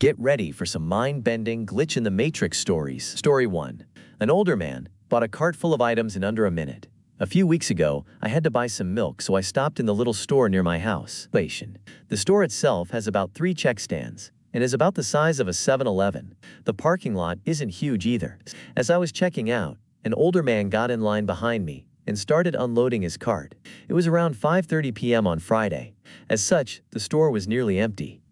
Get ready for some mind-bending glitch in the Matrix stories. Story 1. An older man bought a cart full of items in under a minute. A few weeks ago, I had to buy some milk, so I stopped in the little store near my house. The store itself has about 3 check stands and is about the size of a 7-Eleven. The parking lot isn't huge either. As I was checking out, an older man got in line behind me and started unloading his cart. It was around 5:30 p.m. on Friday. As such, the store was nearly empty.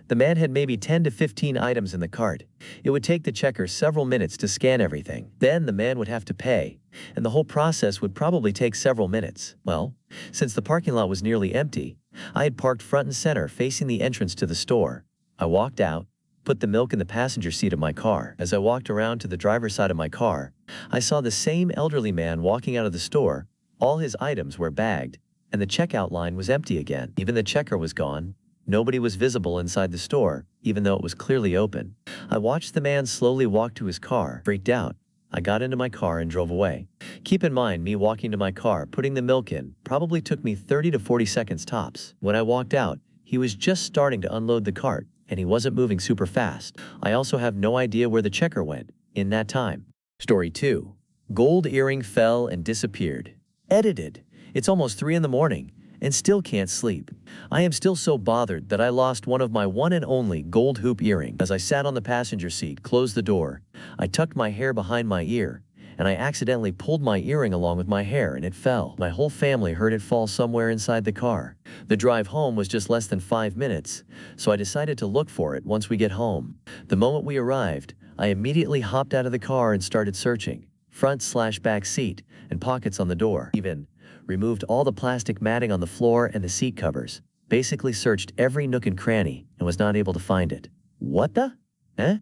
The man had maybe 10 to 15 items in the cart. It would take the checker several minutes to scan everything. Then the man would have to pay, and the whole process would probably take several minutes. Well, since the parking lot was nearly empty, I had parked front and center facing the entrance to the store. I walked out, put the milk in the passenger seat of my car. As I walked around to the driver's side of my car, I saw the same elderly man walking out of the store. All his items were bagged, and the checkout line was empty again. Even the checker was gone. Nobody was visible inside the store, even though it was clearly open. I watched the man slowly walk to his car. Freaked out, I got into my car and drove away. Keep in mind, me walking to my car, putting the milk in, probably took me 30 to 40 seconds tops. When I walked out, he was just starting to unload the cart, and he wasn't moving super fast. I also have no idea where the checker went in that time. Story 2. Gold earring fell and disappeared. Edited. It's almost 3 in the morning. And still can't sleep. I am still so bothered that I lost one of my one and only gold hoop earrings. As I sat on the passenger seat, closed the door, I tucked my hair behind my ear, and I accidentally pulled my earring along with my hair and it fell. My whole family heard it fall somewhere inside the car. The drive home was just less than 5 minutes, so I decided to look for it once we get home. The moment we arrived, I immediately hopped out of the car and started searching. Front/back seat and pockets on the door. Even removed all the plastic matting on the floor and the seat covers. Basically searched every nook and cranny and was not able to find it. What the? I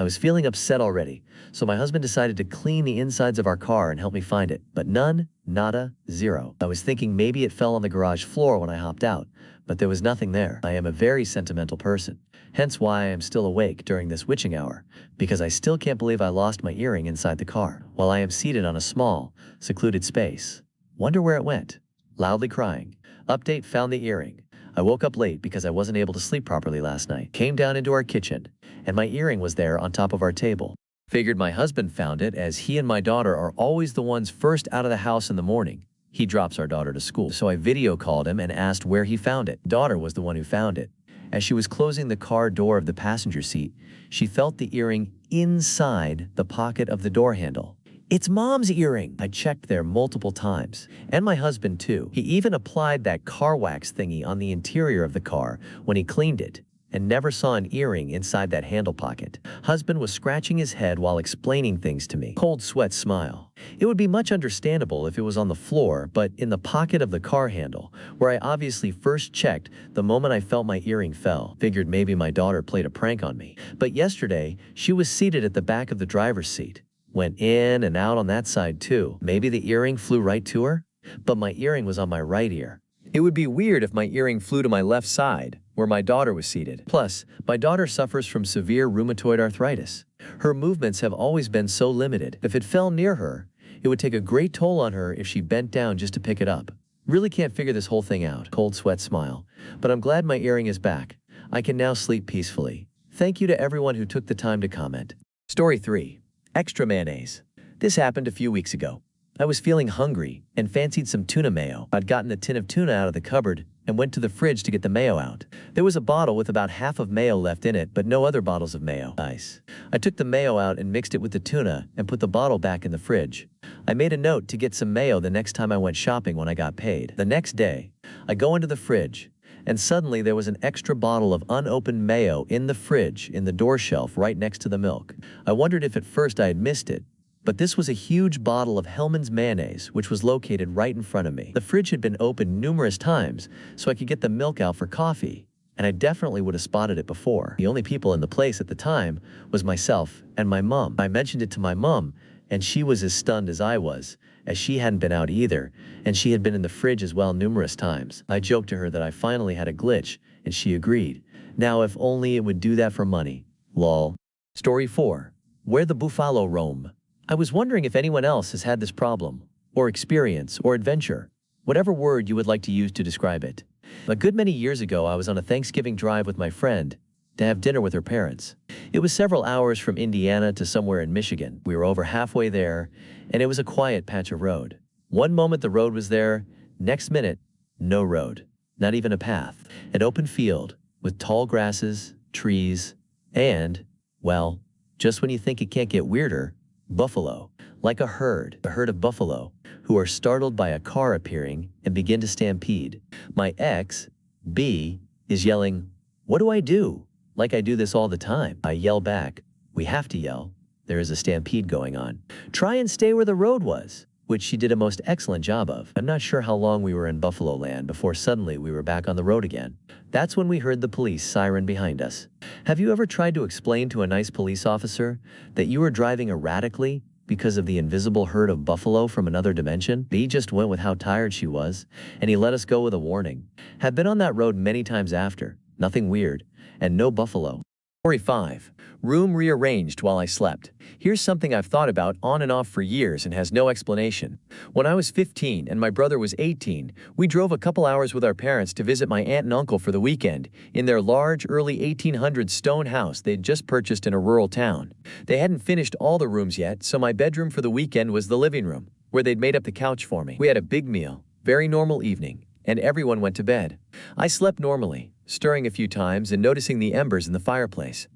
was feeling upset already, so my husband decided to clean the insides of our car and help me find it. But none, nada, zero. I was thinking maybe it fell on the garage floor when I hopped out, but there was nothing there. I am a very sentimental person, hence why I am still awake during this witching hour, because I still can't believe I lost my earring inside the car, while I am seated on a small, secluded space. Wonder where it went. Loudly crying. Update: found the earring. I woke up late because I wasn't able to sleep properly last night. Came down into our kitchen, and my earring was there on top of our table. Figured my husband found it, as he and my daughter are always the ones first out of the house in the morning. He drops our daughter to school, so I video called him and asked where he found it. Daughter was the one who found it. As she was closing the car door of the passenger seat, she felt the earring inside the pocket of the door handle. It's Mom's earring. I checked there multiple times, and my husband too. He even applied that car wax thingy on the interior of the car when he cleaned it, and never saw an earring inside that handle pocket. Husband was scratching his head while explaining things to me. Cold sweat smile. It would be much understandable if it was on the floor, but in the pocket of the car handle, where I obviously first checked the moment I felt my earring fell. Figured maybe my daughter played a prank on me. But yesterday, she was seated at the back of the driver's seat. Went in and out on that side too. Maybe the earring flew right to her? But my earring was on my right ear. It would be weird if my earring flew to my left side, where my daughter was seated. Plus, my daughter suffers from severe rheumatoid arthritis. Her movements have always been so limited. If it fell near her, it would take a great toll on her if she bent down just to pick it up. Really can't figure this whole thing out. Cold sweat smile. But I'm glad my earring is back. I can now sleep peacefully. Thank you to everyone who took the time to comment. Story 3. Extra mayonnaise. This happened a few weeks ago. I was feeling hungry and fancied some tuna mayo. I'd gotten a tin of tuna out of the cupboard and went to the fridge to get the mayo out. There was a bottle with about half of mayo left in it, but no other bottles of mayo. Nice. I took the mayo out and mixed it with the tuna and put the bottle back in the fridge. I made a note to get some mayo the next time I went shopping when I got paid. The next day, I go into the fridge, and suddenly there was an extra bottle of unopened mayo in the fridge in the door shelf right next to the milk. I wondered if at first I had missed it, but this was a huge bottle of Hellmann's mayonnaise, which was located right in front of me. The fridge had been opened numerous times, so I could get the milk out for coffee, and I definitely would have spotted it before. The only people in the place at the time was myself and my mom. I mentioned it to my mom, and she was as stunned as I was, as she hadn't been out either, and she had been in the fridge as well numerous times. I joked to her that I finally had a glitch, and she agreed. Now if only it would do that for money. Lol. Story 4. Where the buffalo roam. I was wondering if anyone else has had this problem, or experience, or adventure, whatever word you would like to use to describe it. A good many years ago, I was on a Thanksgiving drive with my friend, to have dinner with her parents. It was several hours from Indiana to somewhere in Michigan. We were over halfway there, and it was a quiet patch of road. One moment the road was there, next minute, no road, not even a path. An open field with tall grasses, trees, and, well, just when you think it can't get weirder, buffalo. Like a herd of buffalo, who are startled by a car appearing and begin to stampede. My ex, B, is yelling, "What do I do?" Like I do this all the time. I yell back, "We have to yell. There is a stampede going on. Try and stay where the road was," which she did a most excellent job of. I'm not sure how long we were in Buffalo land before suddenly we were back on the road again. That's when we heard the police siren behind us. Have you ever tried to explain to a nice police officer that you were driving erratically because of the invisible herd of buffalo from another dimension? B just went with how tired she was, and he let us go with a warning. Have been on that road many times after. Nothing weird, and no buffalo. Story 5. Room rearranged while I slept. Here's something I've thought about on and off for years and has no explanation. When I was 15 and my brother was 18, we drove a couple hours with our parents to visit my aunt and uncle for the weekend in their large early 1800s stone house they'd just purchased in a rural town. They hadn't finished all the rooms yet, so my bedroom for the weekend was the living room, where they'd made up the couch for me. We had a big meal, very normal evening, and everyone went to bed. I slept normally, stirring a few times and noticing the embers in the fireplace.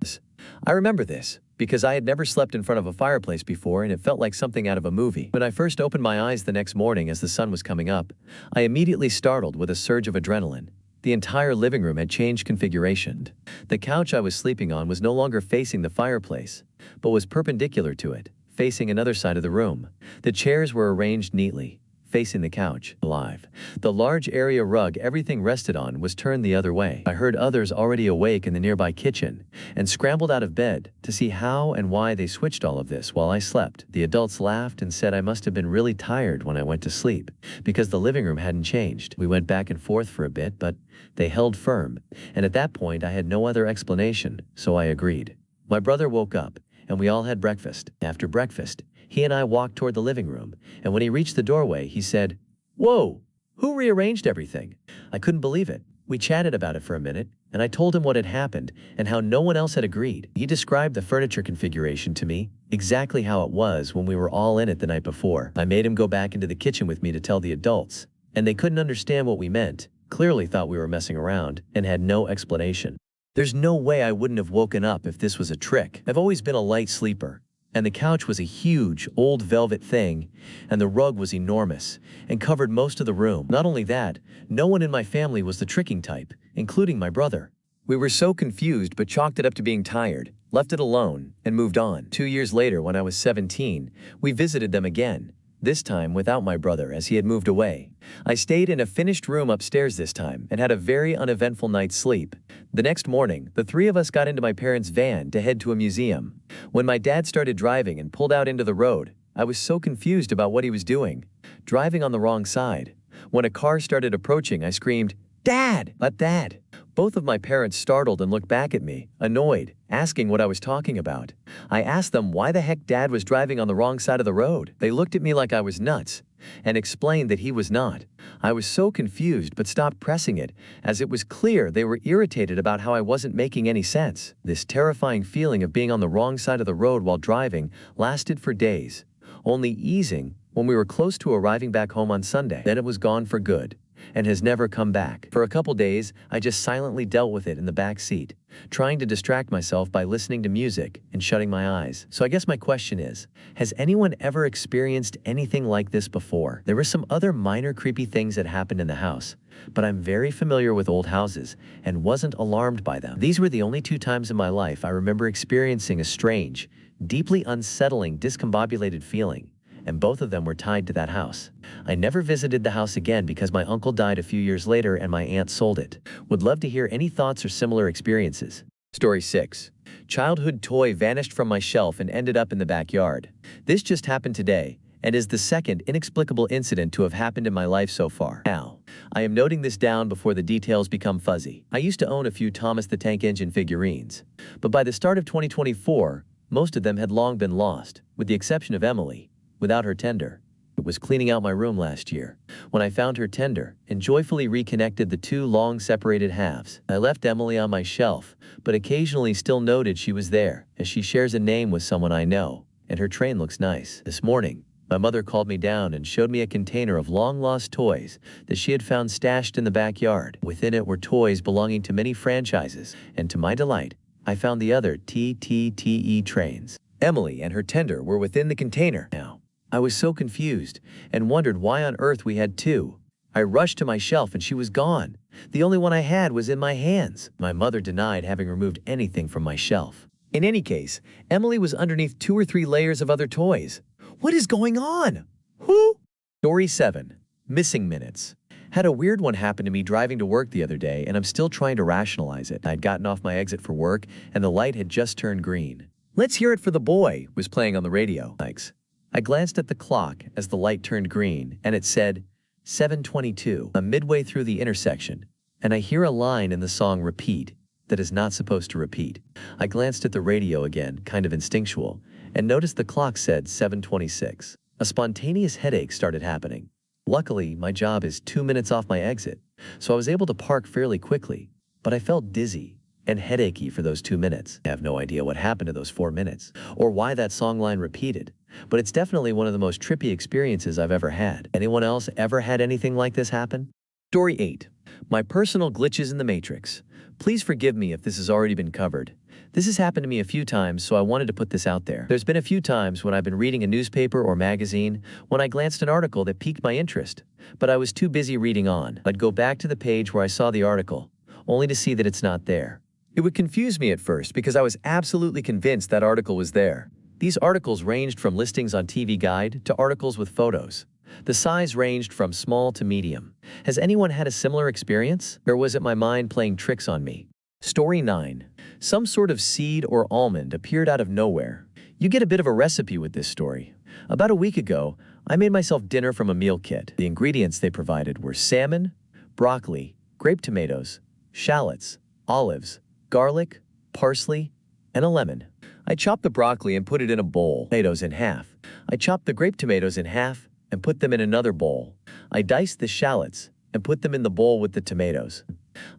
I remember this because I had never slept in front of a fireplace before and it felt like something out of a movie. When I first opened my eyes the next morning as the sun was coming up, I immediately startled with a surge of adrenaline. The entire living room had changed configuration. The couch I was sleeping on was no longer facing the fireplace, but was perpendicular to it, facing another side of the room. The chairs were arranged neatly, facing the couch. Alive. The large area rug everything rested on was turned the other way. I heard others already awake in the nearby kitchen and scrambled out of bed to see how and why they switched all of this while I slept. The adults laughed and said I must have been really tired when I went to sleep because the living room hadn't changed. We went back and forth for a bit, but they held firm, and at that point I had no other explanation, so I agreed. My brother woke up and we all had breakfast. After breakfast, he and I walked toward the living room, and when he reached the doorway, he said, "Whoa, who rearranged everything?" I couldn't believe it. We chatted about it for a minute, and I told him what had happened and how no one else had agreed. He described the furniture configuration to me, exactly how it was when we were all in it the night before. I made him go back into the kitchen with me to tell the adults, and they couldn't understand what we meant, clearly thought we were messing around, and had no explanation. There's no way I wouldn't have woken up if this was a trick. I've always been a light sleeper, and the couch was a huge, old velvet thing, and the rug was enormous and covered most of the room. Not only that, no one in my family was the tricking type, including my brother. We were so confused but chalked it up to being tired, left it alone, and moved on. 2 years later, when I was 17, we visited them again, this time without my brother as he had moved away. I stayed in a finished room upstairs this time and had a very uneventful night's sleep. The next morning, the three of us got into my parents' van to head to a museum. When my dad started driving and pulled out into the road, I was so confused about what he was doing, driving on the wrong side. When a car started approaching, I screamed, "Dad!" But Dad! Both of my parents startled and looked back at me, annoyed, asking what I was talking about. I asked them why the heck Dad was driving on the wrong side of the road. They looked at me like I was nuts and explained that he was not. I was so confused but stopped pressing it, as it was clear they were irritated about how I wasn't making any sense. This terrifying feeling of being on the wrong side of the road while driving lasted for days, only easing when we were close to arriving back home on Sunday. Then it was gone for good and has never come back. For a couple days, I just silently dealt with it in the back seat, trying to distract myself by listening to music and shutting my eyes. So I guess my question is, has anyone ever experienced anything like this before? There were some other minor creepy things that happened in the house, but I'm very familiar with old houses and wasn't alarmed by them. These were the only 2 times in my life I remember experiencing a strange, deeply unsettling, discombobulated feeling, and both of them were tied to that house. I never visited the house again because my uncle died a few years later and my aunt sold it. Would love to hear any thoughts or similar experiences. Story 6. Childhood toy vanished from my shelf and ended up in the backyard. This just happened today and is the second inexplicable incident to have happened in my life so far. Now, I am noting this down before the details become fuzzy. I used to own a few Thomas the Tank Engine figurines, but by the start of 2024, most of them had long been lost, with the exception of Emily, without her tender, was cleaning out my room last year when I found her tender and joyfully reconnected the two long separated halves. I left Emily on my shelf, but occasionally still noted she was there, as she shares a name with someone I know, and her train looks nice. This morning, my mother called me down and showed me a container of long-lost toys that she had found stashed in the backyard. Within it were toys belonging to many franchises, and to my delight, I found the other TTTE trains. Emily and her tender were within the container. Now, I was so confused and wondered why on earth we had two. I rushed to my shelf and she was gone. The only one I had was in my hands. My mother denied having removed anything from my shelf. In any case, Emily was underneath 2 or 3 layers of other toys. What is going on? Who? Story 7. Missing minutes. Had a weird one happen to me driving to work the other day, and I'm still trying to rationalize it. I'd gotten off my exit for work, and the light had just turned green. "Let's Hear It for the Boy" was playing on the radio. Thanks. I glanced at the clock as the light turned green, and it said 7:22. I'm midway through the intersection, and I hear a line in the song repeat that is not supposed to repeat. I glanced at the radio again, kind of instinctual, and noticed the clock said 7:26. A spontaneous headache started happening. Luckily, my job is 2 minutes off my exit, so I was able to park fairly quickly, but I felt dizzy and headachy for those 2 minutes. I have no idea what happened to those 4 minutes, or why that song line repeated, but it's definitely one of the most trippy experiences I've ever had. Anyone else ever had anything like this happen? Story 8. My personal glitches in the Matrix. Please forgive me if this has already been covered. This has happened to me a few times, so I wanted to put this out there. There's been a few times when I've been reading a newspaper or magazine when I glanced an article that piqued my interest, but I was too busy reading on. I'd go back to the page where I saw the article, only to see that it's not there. It would confuse me at first because I was absolutely convinced that article was there. These articles ranged from listings on TV Guide to articles with photos. The size ranged from small to medium. Has anyone had a similar experience? Or was it my mind playing tricks on me? Story 9. Some sort of seed or almond appeared out of nowhere. You get a bit of a recipe with this story. About a week ago, I made myself dinner from a meal kit. The ingredients they provided were salmon, broccoli, grape tomatoes, shallots, olives, garlic, parsley, and a lemon. I chopped the broccoli and put it in a bowl. Tomatoes in half. I chopped the grape tomatoes in half and put them in another bowl. I diced the shallots and put them in the bowl with the tomatoes.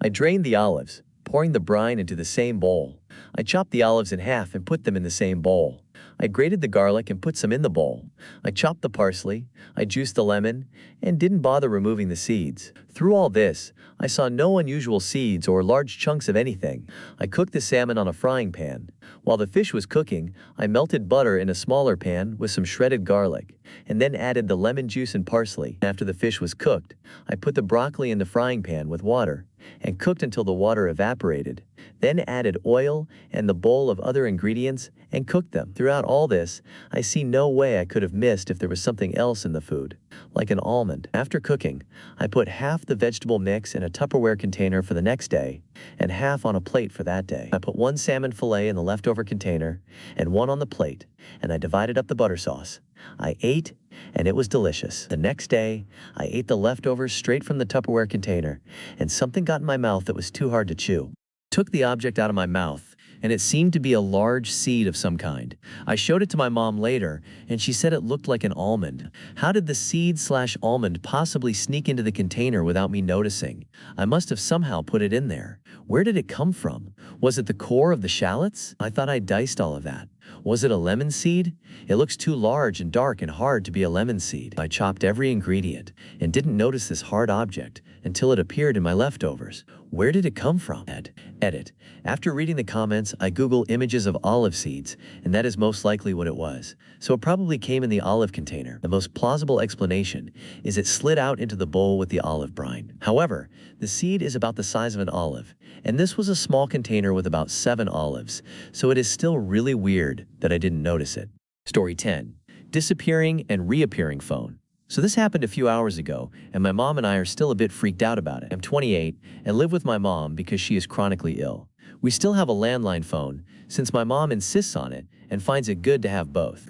I drained the olives, pouring the brine into the same bowl. I chopped the olives in half and put them in the same bowl. I grated the garlic and put some in the bowl. I chopped the parsley, I juiced the lemon, and didn't bother removing the seeds. Through all this, I saw no unusual seeds or large chunks of anything. I cooked the salmon on a frying pan. While the fish was cooking, I melted butter in a smaller pan with some shredded garlic, and then added the lemon juice and parsley. After the fish was cooked, I put the broccoli in the frying pan with water and cooked until the water evaporated, then added oil and the bowl of other ingredients and cooked them. Throughout all this, I see no way I could have missed if there was something else in the food, like an almond. After cooking, I put half the vegetable mix in a Tupperware container for the next day and half on a plate for that day. I put 1 salmon fillet in the leftover container and 1 on the plate, and I divided up the butter sauce. I ate, and it was delicious. The next day, I ate the leftovers straight from the Tupperware container, and something got in my mouth that was too hard to chew. Took the object out of my mouth, and it seemed to be a large seed of some kind. I showed it to my mom later, and she said it looked like an almond. How did the seed/almond possibly sneak into the container without me noticing? I must have somehow put it in there. Where did it come from? Was it the core of the shallots? I thought I diced all of that. Was it a lemon seed? It looks too large and dark and hard to be a lemon seed. I chopped every ingredient and didn't notice this hard object until it appeared in my leftovers. Where did it come from? Edit. After reading the comments, I Google images of olive seeds, and that is most likely what it was. So it probably came in the olive container. The most plausible explanation is it slid out into the bowl with the olive brine. However, the seed is about the size of an olive, and this was a small container with about 7 olives, so it is still really weird that I didn't notice it. Story 10. Disappearing and reappearing phone. So this happened a few hours ago, and my mom and I are still a bit freaked out about it. I'm 28 and live with my mom because she is chronically ill. We still have a landline phone, since my mom insists on it and finds it good to have both.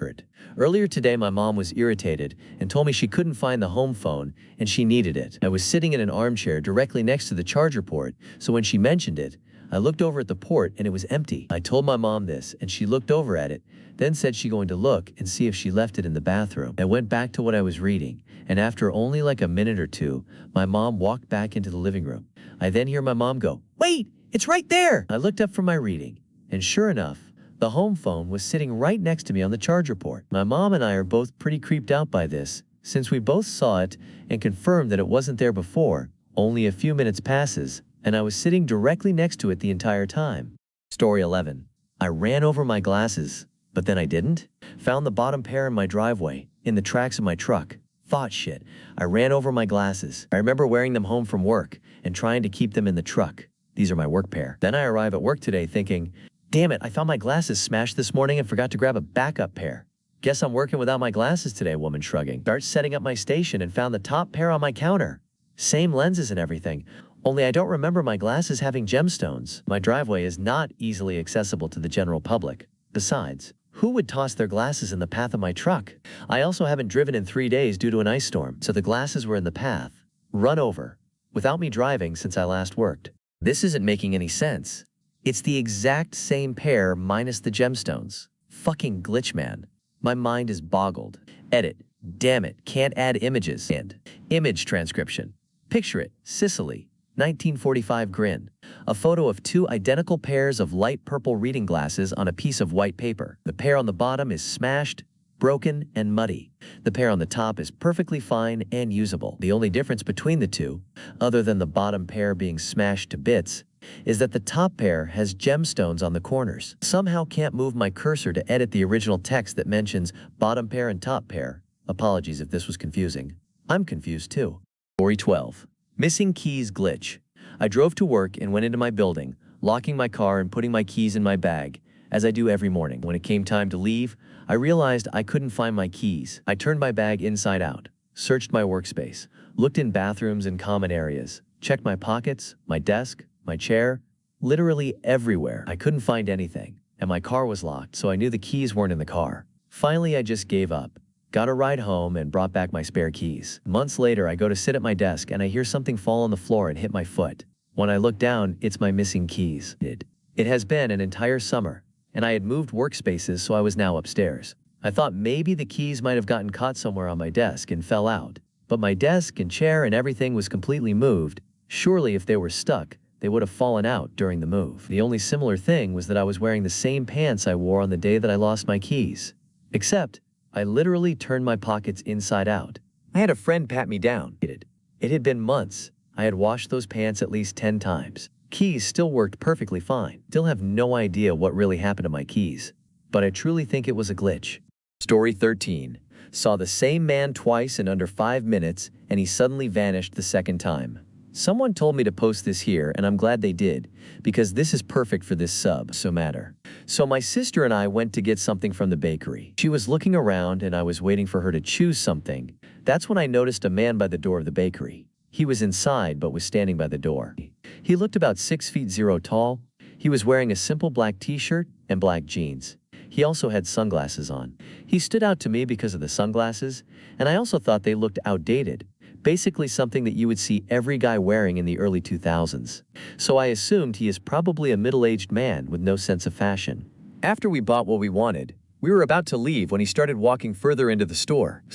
Earlier today, my mom was irritated and told me she couldn't find the home phone and she needed it. I was sitting in an armchair directly next to the charger port, so when she mentioned it, I looked over at the port and it was empty. I told my mom this and she looked over at it, then said she going to look and see if she left it in the bathroom. I went back to what I was reading, and after only like a minute or two, my mom walked back into the living room. I then hear my mom go, "Wait, it's right there!" I looked up from my reading, and sure enough, the home phone was sitting right next to me on the charger port. My mom and I are both pretty creeped out by this, since we both saw it and confirmed that it wasn't there before. Only a few minutes passes, and I was sitting directly next to it the entire time. Story 11. I ran over my glasses, but then I didn't. Found the bottom pair in my driveway, in the tracks of my truck. Thought shit. I ran over my glasses. I remember wearing them home from work and trying to keep them in the truck. These are my work pair. Then I arrive at work today thinking, damn it, I found my glasses smashed this morning and forgot to grab a backup pair. Guess I'm working without my glasses today, woman shrugging. Start setting up my station and found the top pair on my counter. Same lenses and everything, only I don't remember my glasses having gemstones. My driveway is not easily accessible to the general public. Besides, who would toss their glasses in the path of my truck? I also haven't driven in 3 days due to an ice storm, so the glasses were in the path, run over, without me driving since I last worked. This isn't making any sense. It's the exact same pair minus the gemstones. Fucking glitch, man. My mind is boggled. Edit. Damn it, can't add images. And image transcription. Picture it, Sicily, 1945 grin. A photo of 2 identical pairs of light purple reading glasses on a piece of white paper. The pair on the bottom is smashed, broken, and muddy. The pair on the top is perfectly fine and usable. The only difference between the two, other than the bottom pair being smashed to bits, is that the top pair has gemstones on the corners. Somehow can't move my cursor to edit the original text that mentions bottom pair and top pair. Apologies if this was confusing. I'm confused too. Story 12. Missing keys glitch. I drove to work and went into my building, locking my car and putting my keys in my bag, as I do every morning. When it came time to leave, I realized I couldn't find my keys. I turned my bag inside out, searched my workspace, looked in bathrooms and common areas, checked my pockets, my desk, my chair, literally everywhere. I couldn't find anything, and my car was locked, so I knew the keys weren't in the car. Finally, I just gave up. Got a ride home and brought back my spare keys. Months later, I go to sit at my desk and I hear something fall on the floor and hit my foot. When I look down, it's my missing keys. It has been an entire summer, and I had moved workspaces, so I was now upstairs. I thought maybe the keys might have gotten caught somewhere on my desk and fell out, but my desk and chair and everything was completely moved. Surely if they were stuck, they would have fallen out during the move. The only similar thing was that I was wearing the same pants I wore on the day that I lost my keys. Except, I literally turned my pockets inside out. I had a friend pat me down. It had been months. I had washed those pants at least 10 times. Keys still worked perfectly fine. Still have no idea what really happened to my keys, but I truly think it was a glitch. Story 13. Saw the same man twice in under 5 minutes, and he suddenly vanished the second time. Someone told me to post this here, and I'm glad they did, because this is perfect for this matter. So my sister and I went to get something from the bakery. She was looking around, and I was waiting for her to choose something. That's when I noticed a man by the door of the bakery. He was inside, but was standing by the door. He looked about 6 feet 0 tall. He was wearing a simple black t-shirt and black jeans. He also had sunglasses on. He stood out to me because of the sunglasses, and I also thought they looked outdated. Basically something that you would see every guy wearing in the early 2000s. So I assumed he is probably a middle-aged man with no sense of fashion. After we bought what we wanted, we were about to leave when he started walking further into the store.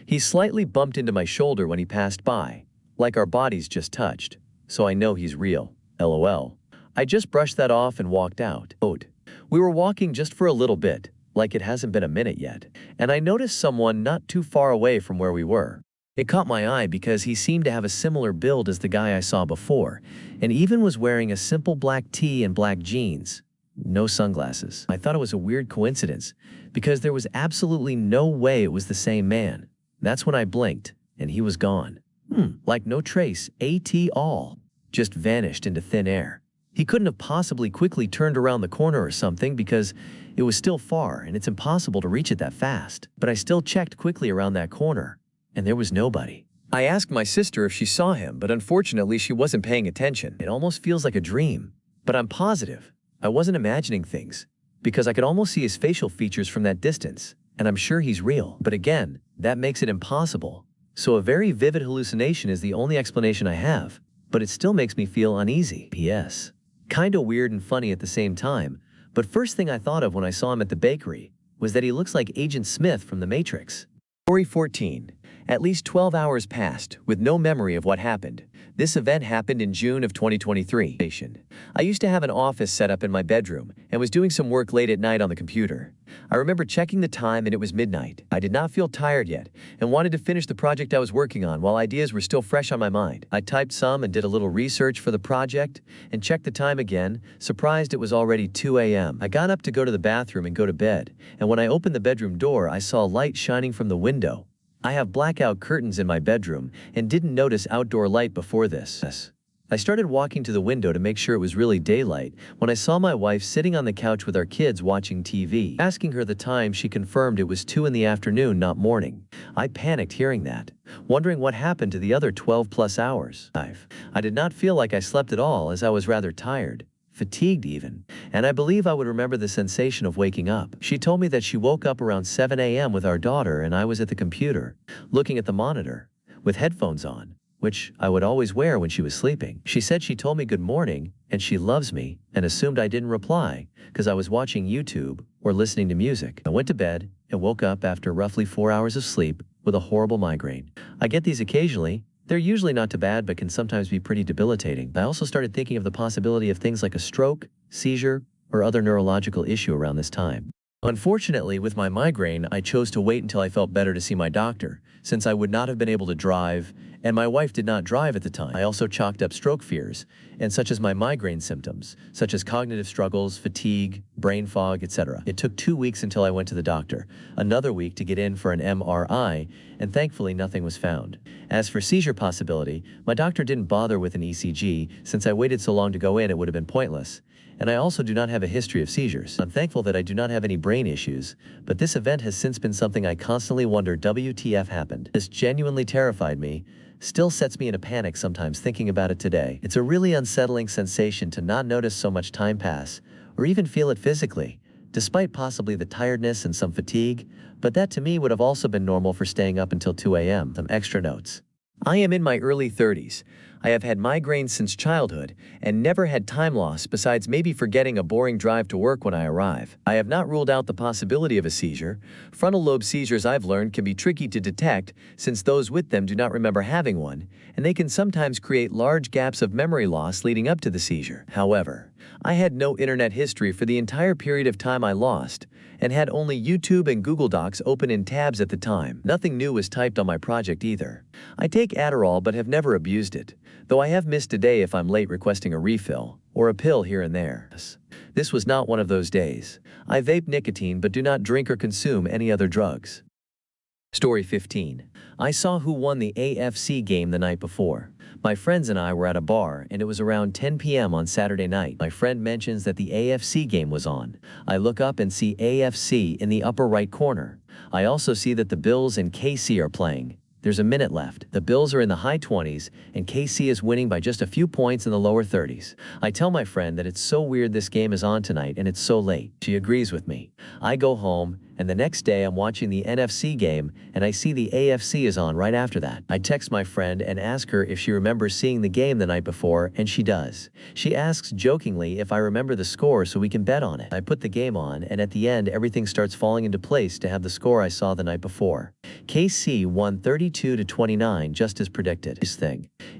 He slightly bumped into my shoulder when he passed by, like our bodies just touched. So I know he's real. LOL. I just brushed that off and walked out. We were walking just for a little bit, like it hasn't been a minute yet, and I noticed someone not too far away from where we were. It caught my eye because he seemed to have a similar build as the guy I saw before, and even was wearing a simple black tee and black jeans. No sunglasses. I thought it was a weird coincidence, because there was absolutely no way it was the same man. That's when I blinked, and he was gone. Like no trace, at all. Just vanished into thin air. He couldn't have possibly quickly turned around the corner or something because it was still far and it's impossible to reach it that fast. But I still checked quickly around that corner, and there was nobody. I asked my sister if she saw him, but unfortunately she wasn't paying attention. It almost feels like a dream, but I'm positive I wasn't imagining things, because I could almost see his facial features from that distance, and I'm sure he's real. But again, that makes it impossible. So a very vivid hallucination is the only explanation I have, but it still makes me feel uneasy. P.S. Kinda weird and funny at the same time, but first thing I thought of when I saw him at the bakery was that he looks like Agent Smith from The Matrix. Story 14. At least 12 hours passed, with no memory of what happened. This event happened in June of 2023. I used to have an office set up in my bedroom and was doing some work late at night on the computer. I remember checking the time and it was midnight. I did not feel tired yet and wanted to finish the project I was working on while ideas were still fresh on my mind. I typed some and did a little research for the project and checked the time again, surprised it was already 2 a.m. I got up to go to the bathroom and go to bed, and when I opened the bedroom door, I saw light shining from the window. I have blackout curtains in my bedroom and didn't notice outdoor light before this. I started walking to the window to make sure it was really daylight when I saw my wife sitting on the couch with our kids watching TV. Asking her the time, she confirmed it was 2 in the afternoon, not morning. I panicked hearing that, wondering what happened to the other 12 plus hours. I did not feel like I slept at all, as I was rather tired. Fatigued even, and I believe I would remember the sensation of waking up. She told me that she woke up around 7 a.m. with our daughter and I was at the computer, looking at the monitor, with headphones on, which I would always wear when she was sleeping. She said she told me good morning and she loves me and assumed I didn't reply because I was watching YouTube or listening to music. I went to bed and woke up after roughly 4 hours of sleep with a horrible migraine. I get these occasionally. They're usually not too bad, but can sometimes be pretty debilitating. I also started thinking of the possibility of things like a stroke, seizure, or other neurological issue around this time. Unfortunately, with my migraine, I chose to wait until I felt better to see my doctor, since I would not have been able to drive, and my wife did not drive at the time. I also chalked up stroke fears, and such as my migraine symptoms, such as cognitive struggles, fatigue, brain fog, etc. It took 2 weeks until I went to the doctor, another week to get in for an MRI, and thankfully nothing was found. As for seizure possibility, my doctor didn't bother with an ECG. Since I waited so long to go in, it would have been pointless. And I also do not have a history of seizures. I'm thankful that I do not have any brain issues, but this event has since been something I constantly wonder WTF happened. This genuinely terrified me, still sets me in a panic sometimes thinking about it today. It's a really unsettling sensation to not notice so much time pass, or even feel it physically, despite possibly the tiredness and some fatigue, but that to me would have also been normal for staying up until 2 a.m. Some extra notes. I am in my early 30s. I have had migraines since childhood and never had time loss besides maybe forgetting a boring drive to work when I arrive. I have not ruled out the possibility of a seizure. Frontal lobe seizures, I've learned, can be tricky to detect since those with them do not remember having one, and they can sometimes create large gaps of memory loss leading up to the seizure. However, I had no internet history for the entire period of time I lost, and had only YouTube and Google Docs open in tabs at the time. Nothing new was typed on my project either. I take Adderall but have never abused it, though I have missed a day if I'm late requesting a refill, or a pill here and there. This was not one of those days. I vape nicotine but do not drink or consume any other drugs. Story 15. I saw who won the AFC game the night before. My friends and I were at a bar, and it was around 10 p.m. on Saturday night. My friend mentions that the AFC game was on. I look up and see AFC in the upper right corner. I also see that the Bills and KC are playing. There's a minute left. The Bills are in the high 20s, and KC is winning by just a few points in the lower 30s. I tell my friend that it's so weird this game is on tonight and it's so late. She agrees with me. I go home, and the next day I'm watching the NFC game, and I see the AFC is on right after that. I text my friend and ask her if she remembers seeing the game the night before, and she does. She asks jokingly if I remember the score so we can bet on it. I put the game on, and at the end everything starts falling into place to have the score I saw the night before. KC won 32-29, just as predicted.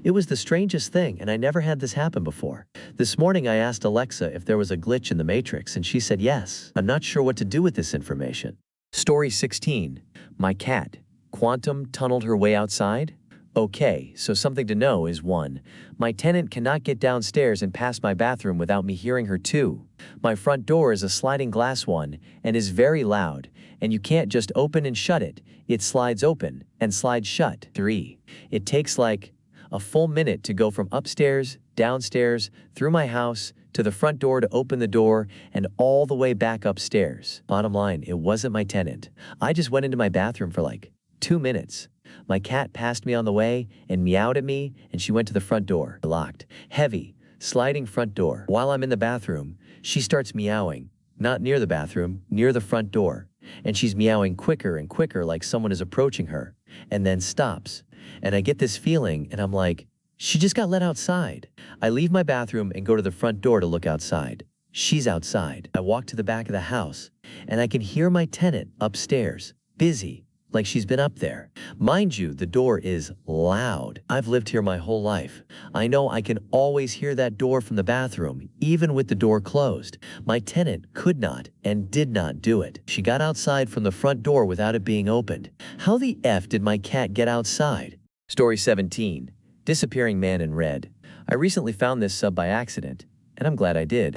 It was the strangest thing, and I never had this happen before. This morning I asked Alexa if there was a glitch in the Matrix, and she said yes. I'm not sure what to do with this information. Story 16. My cat, Quantum, tunneled her way outside? Okay, so something to know is 1. My tenant cannot get downstairs and past my bathroom without me hearing her. 2. My front door is a sliding glass one and is very loud, and you can't just open and shut it. It slides open and slides shut. 3. It takes like a full minute to go from upstairs, downstairs, through my house, to the front door to open the door, and all the way back upstairs. Bottom line, it wasn't my tenant. I just went into my bathroom for like 2 minutes. My cat passed me on the way and meowed at me, and she went to the front door. Locked, heavy, sliding front door. While I'm in the bathroom, she starts meowing. Not near the bathroom, near the front door. And she's meowing quicker and quicker like someone is approaching her, and then stops. And I get this feeling, and I'm like, She just got let outside. I leave my bathroom and go to the front door to look outside. She's outside. I walk to the back of the house, and I can hear my tenant upstairs, busy, like she's been up there. Mind you, the door is loud. I've lived here my whole life. I know I can always hear that door from the bathroom, even with the door closed. My tenant could not and did not do it. She got outside from the front door without it being opened. How the F did my cat get outside? Story 17. Disappearing Man in Red. I recently found this sub by accident, and I'm glad I did.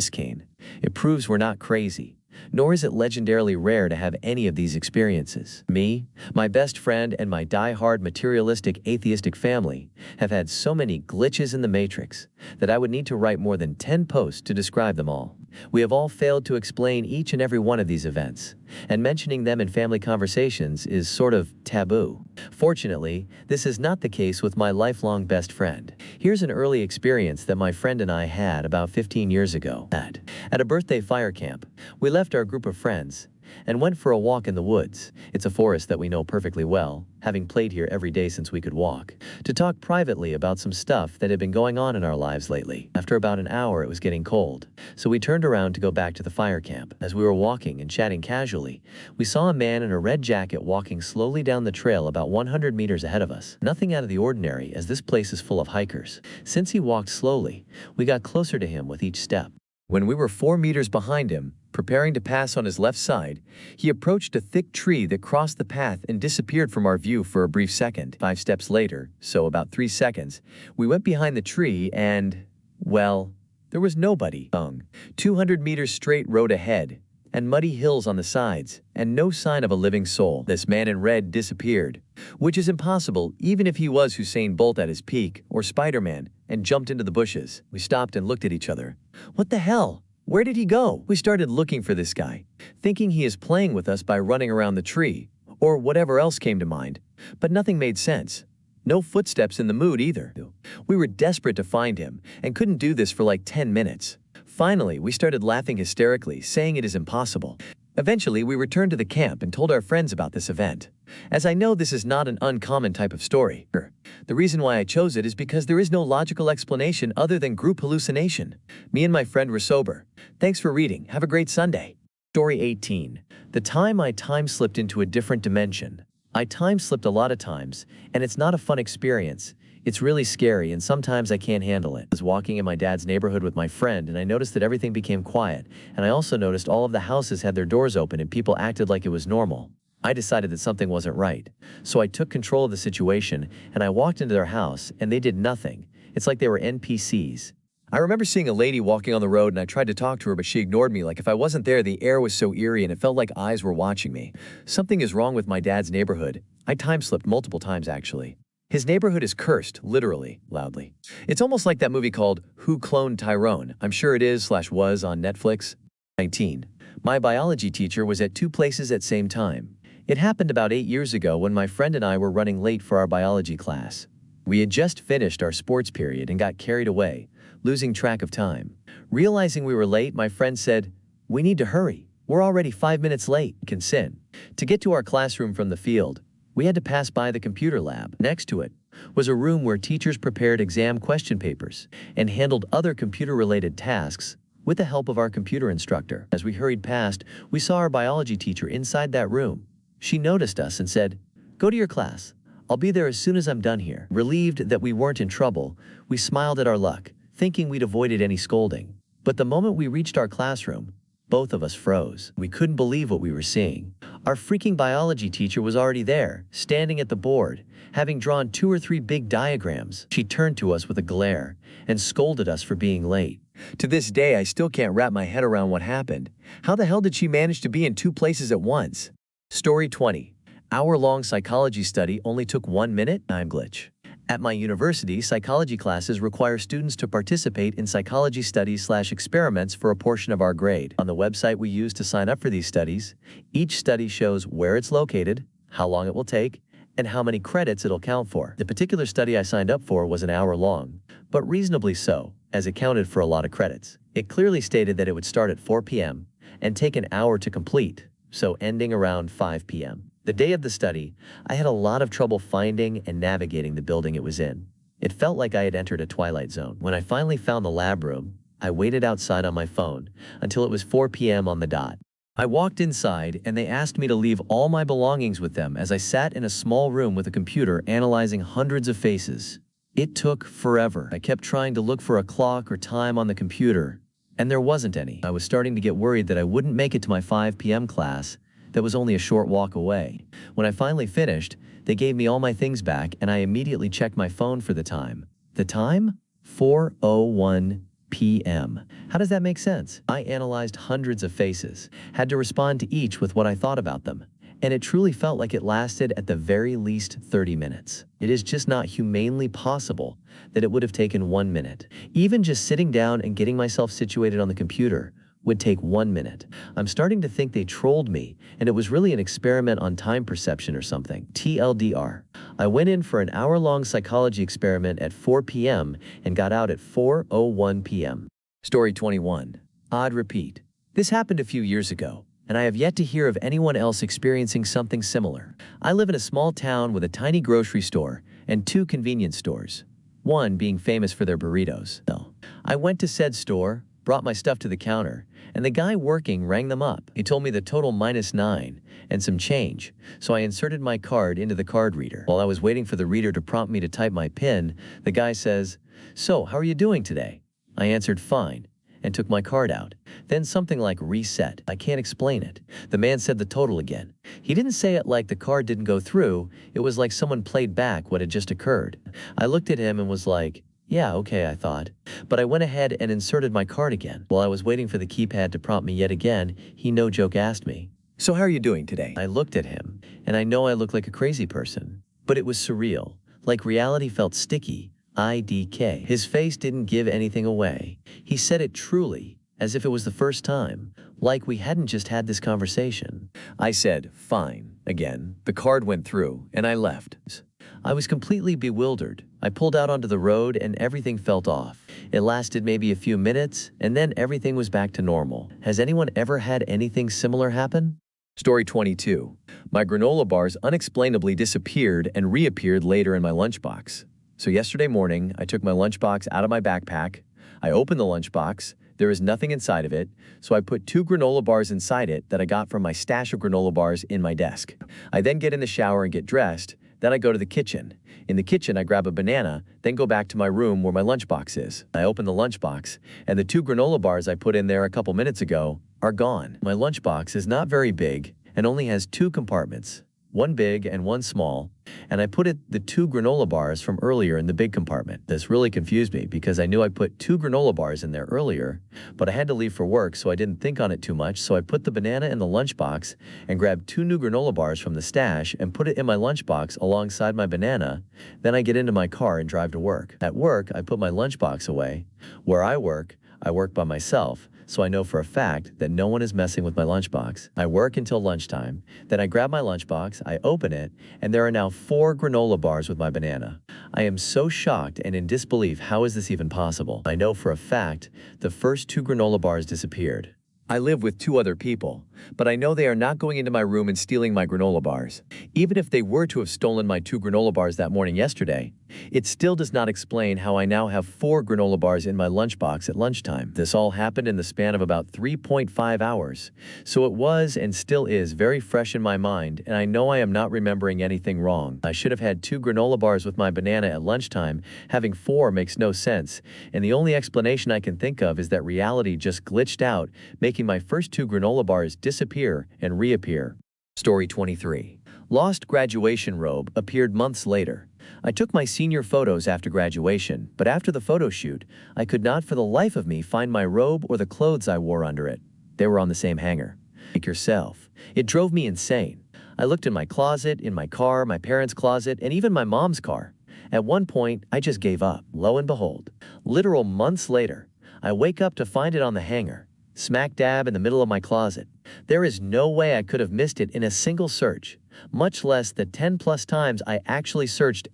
It proves we're not crazy, nor is it legendarily rare to have any of these experiences. Me, my best friend, and my die-hard materialistic atheistic family have had so many glitches in the Matrix that I would need to write more than 10 posts to describe them all. We have all failed to explain each and every one of these events, and mentioning them in family conversations is sort of taboo. Fortunately, this is not the case with my lifelong best friend. Here's an early experience that my friend and I had about 15 years ago. At a birthday fire camp, we left our group of friends and went for a walk in the woods. It's a forest that we know perfectly well, having played here every day since we could walk, to talk privately about some stuff that had been going on in our lives lately. After about an hour, it was getting cold, so we turned around to go back to the fire camp. As we were walking and chatting casually, we saw a man in a red jacket walking slowly down the trail about 100 meters ahead of us. Nothing out of the ordinary, as this place is full of hikers. Since he walked slowly, we got closer to him with each step. When we were 4 meters behind him, preparing to pass on his left side, he approached a thick tree that crossed the path and disappeared from our view for a brief second. 5 steps later, so about 3 seconds, we went behind the tree and, well, there was nobody. 200 meters straight road ahead, and muddy hills on the sides, and no sign of a living soul. This man in red disappeared, which is impossible even if he was Usain Bolt at his peak, or Spider-Man, and jumped into the bushes. We stopped and looked at each other. What the hell? Where did he go? We started looking for this guy, thinking he is playing with us by running around the tree, or whatever else came to mind, but nothing made sense. No footsteps in the mood either. We were desperate to find him, and couldn't do this for like 10 minutes. Finally, we started laughing hysterically, saying it is impossible. Eventually, we returned to the camp and told our friends about this event, as I know this is not an uncommon type of story. The reason why I chose it is because there is no logical explanation other than group hallucination. Me and my friend were sober. Thanks for reading. Have a great Sunday. Story 18. The time I time-slipped into a different dimension. I time-slipped a lot of times, and it's not a fun experience. It's really scary, and sometimes I can't handle it. I was walking in my dad's neighborhood with my friend, and I noticed that everything became quiet, and I also noticed all of the houses had their doors open and people acted like it was normal. I decided that something wasn't right, so I took control of the situation, and I walked into their house, and they did nothing. It's like they were NPCs. I remember seeing a lady walking on the road, and I tried to talk to her, but she ignored me. Like if I wasn't there, the air was so eerie, and it felt like eyes were watching me. Something is wrong with my dad's neighborhood. I time-slipped multiple times, actually. His neighborhood is cursed, literally, loudly. It's almost like that movie called Who Cloned Tyrone? I'm sure it is/was on Netflix. 19. My biology teacher was at 2 places at same time. It happened about 8 years ago when my friend and I were running late for our biology class. We had just finished our sports period and got carried away, losing track of time. Realizing we were late, my friend said, "We need to hurry. We're already 5 minutes late." Consent. To get to our classroom from the field, we had to pass by the computer lab. Next to it was a room where teachers prepared exam question papers and handled other computer-related tasks with the help of our computer instructor. As we hurried past, we saw our biology teacher inside that room. She noticed us and said, "Go to your class. I'll be there as soon as I'm done here." Relieved that we weren't in trouble, we smiled at our luck, thinking we'd avoided any scolding. But the moment we reached our classroom, both of us froze. We couldn't believe what we were seeing. Our freaking biology teacher was already there, standing at the board, having drawn 2 or 3 big diagrams. She turned to us with a glare and scolded us for being late. To this day, I still can't wrap my head around what happened. How the hell did she manage to be in 2 places at once? Story 20. Hour-long psychology study only took 1 minute? Time glitch. At my university, psychology classes require students to participate in psychology studies/experiments for a portion of our grade. On the website we use to sign up for these studies, each study shows where it's located, how long it will take, and how many credits it'll count for. The particular study I signed up for was an hour long, but reasonably so, as it counted for a lot of credits. It clearly stated that it would start at 4 p.m. and take an hour to complete, so ending around 5 p.m. The day of the study, I had a lot of trouble finding and navigating the building it was in. It felt like I had entered a twilight zone. When I finally found the lab room, I waited outside on my phone until it was 4 p.m. on the dot. I walked inside and they asked me to leave all my belongings with them as I sat in a small room with a computer analyzing hundreds of faces. It took forever. I kept trying to look for a clock or time on the computer, and there wasn't any. I was starting to get worried that I wouldn't make it to my 5 p.m. class that was only a short walk away. When I finally finished, they gave me all my things back and I immediately checked my phone for the time. The time? 4:01 p.m. How does that make sense? I analyzed hundreds of faces, had to respond to each with what I thought about them, and it truly felt like it lasted at the very least 30 minutes. It is just not humanly possible that it would have taken 1 minute. Even just sitting down and getting myself situated on the computer would take 1 minute. I'm starting to think they trolled me, and it was really an experiment on time perception or something. TLDR. I went in for an hour-long psychology experiment at 4 p.m. and got out at 4:01 p.m. Story 21. Odd repeat. This happened a few years ago, and I have yet to hear of anyone else experiencing something similar. I live in a small town with a tiny grocery store and 2 convenience stores, one being famous for their burritos. I went to said store, brought my stuff to the counter, and the guy working rang them up. He told me the total -9 and some change, so I inserted my card into the card reader. While I was waiting for the reader to prompt me to type my PIN, the guy says, "So, how are you doing today?" I answered fine and took my card out. Then something like reset. I can't explain it. The man said the total again. He didn't say it like the card didn't go through, it was like someone played back what had just occurred. I looked at him and was like, yeah, okay, I thought. But I went ahead and inserted my card again. While I was waiting for the keypad to prompt me yet again, he no joke asked me, "So how are you doing today?" I looked at him, and I know I looked like a crazy person, but it was surreal. Like reality felt sticky. IDK. His face didn't give anything away. He said it truly, as if it was the first time, like we hadn't just had this conversation. I said, fine, again. The card went through, and I left. I was completely bewildered. I pulled out onto the road and everything felt off. It lasted maybe a few minutes, and then everything was back to normal. Has anyone ever had anything similar happen? Story 22. My granola bars unexplainably disappeared and reappeared later in my lunchbox. So yesterday morning, I took my lunchbox out of my backpack. I opened the lunchbox. There is nothing inside of it, so I put 2 granola bars inside it that I got from my stash of granola bars in my desk. I then get in the shower and get dressed. Then I go to the kitchen. In the kitchen, I grab a banana, then go back to my room where my lunchbox is. I open the lunchbox, and the 2 granola bars I put in there a couple minutes ago are gone. My lunchbox is not very big and only has 2 compartments, one big and one small, and I put the 2 granola bars from earlier in the big compartment. This really confused me because I knew I put 2 granola bars in there earlier, but I had to leave for work, so I didn't think on it too much, so I put the banana in the lunchbox and grabbed 2 new granola bars from the stash and put it in my lunchbox alongside my banana. Then I get into my car and drive to work. At work, I put my lunchbox away. Where I work by myself, so I know for a fact that no one is messing with my lunchbox. I work until lunchtime, then I grab my lunchbox, I open it, and there are now 4 granola bars with my banana. I am so shocked and in disbelief. How is this even possible? I know for a fact the first 2 granola bars disappeared. I live with 2 other people, but I know they are not going into my room and stealing my granola bars. Even if they were to have stolen my 2 granola bars that morning yesterday, it still does not explain how I now have 4 granola bars in my lunchbox at lunchtime. This all happened in the span of about 3.5 hours, so it was and still is very fresh in my mind, and I know I am not remembering anything wrong. I should have had 2 granola bars with my banana at lunchtime. Having 4 makes no sense, and the only explanation I can think of is that reality just glitched out, making my first 2 granola bars disappear and reappear. Story 23. Lost graduation robe appeared months later. I took my senior photos after graduation, but after the photo shoot, I could not for the life of me find my robe or the clothes I wore under it. They were on the same hanger. Make yourself. It drove me insane. I looked in my closet, in my car, my parents' closet, and even my mom's car. At one point, I just gave up. Lo and behold, literal months later, I wake up to find it on the hanger, smack dab in the middle of my closet. There is no way I could have missed it in a single search, much less the 10+ times I actually searched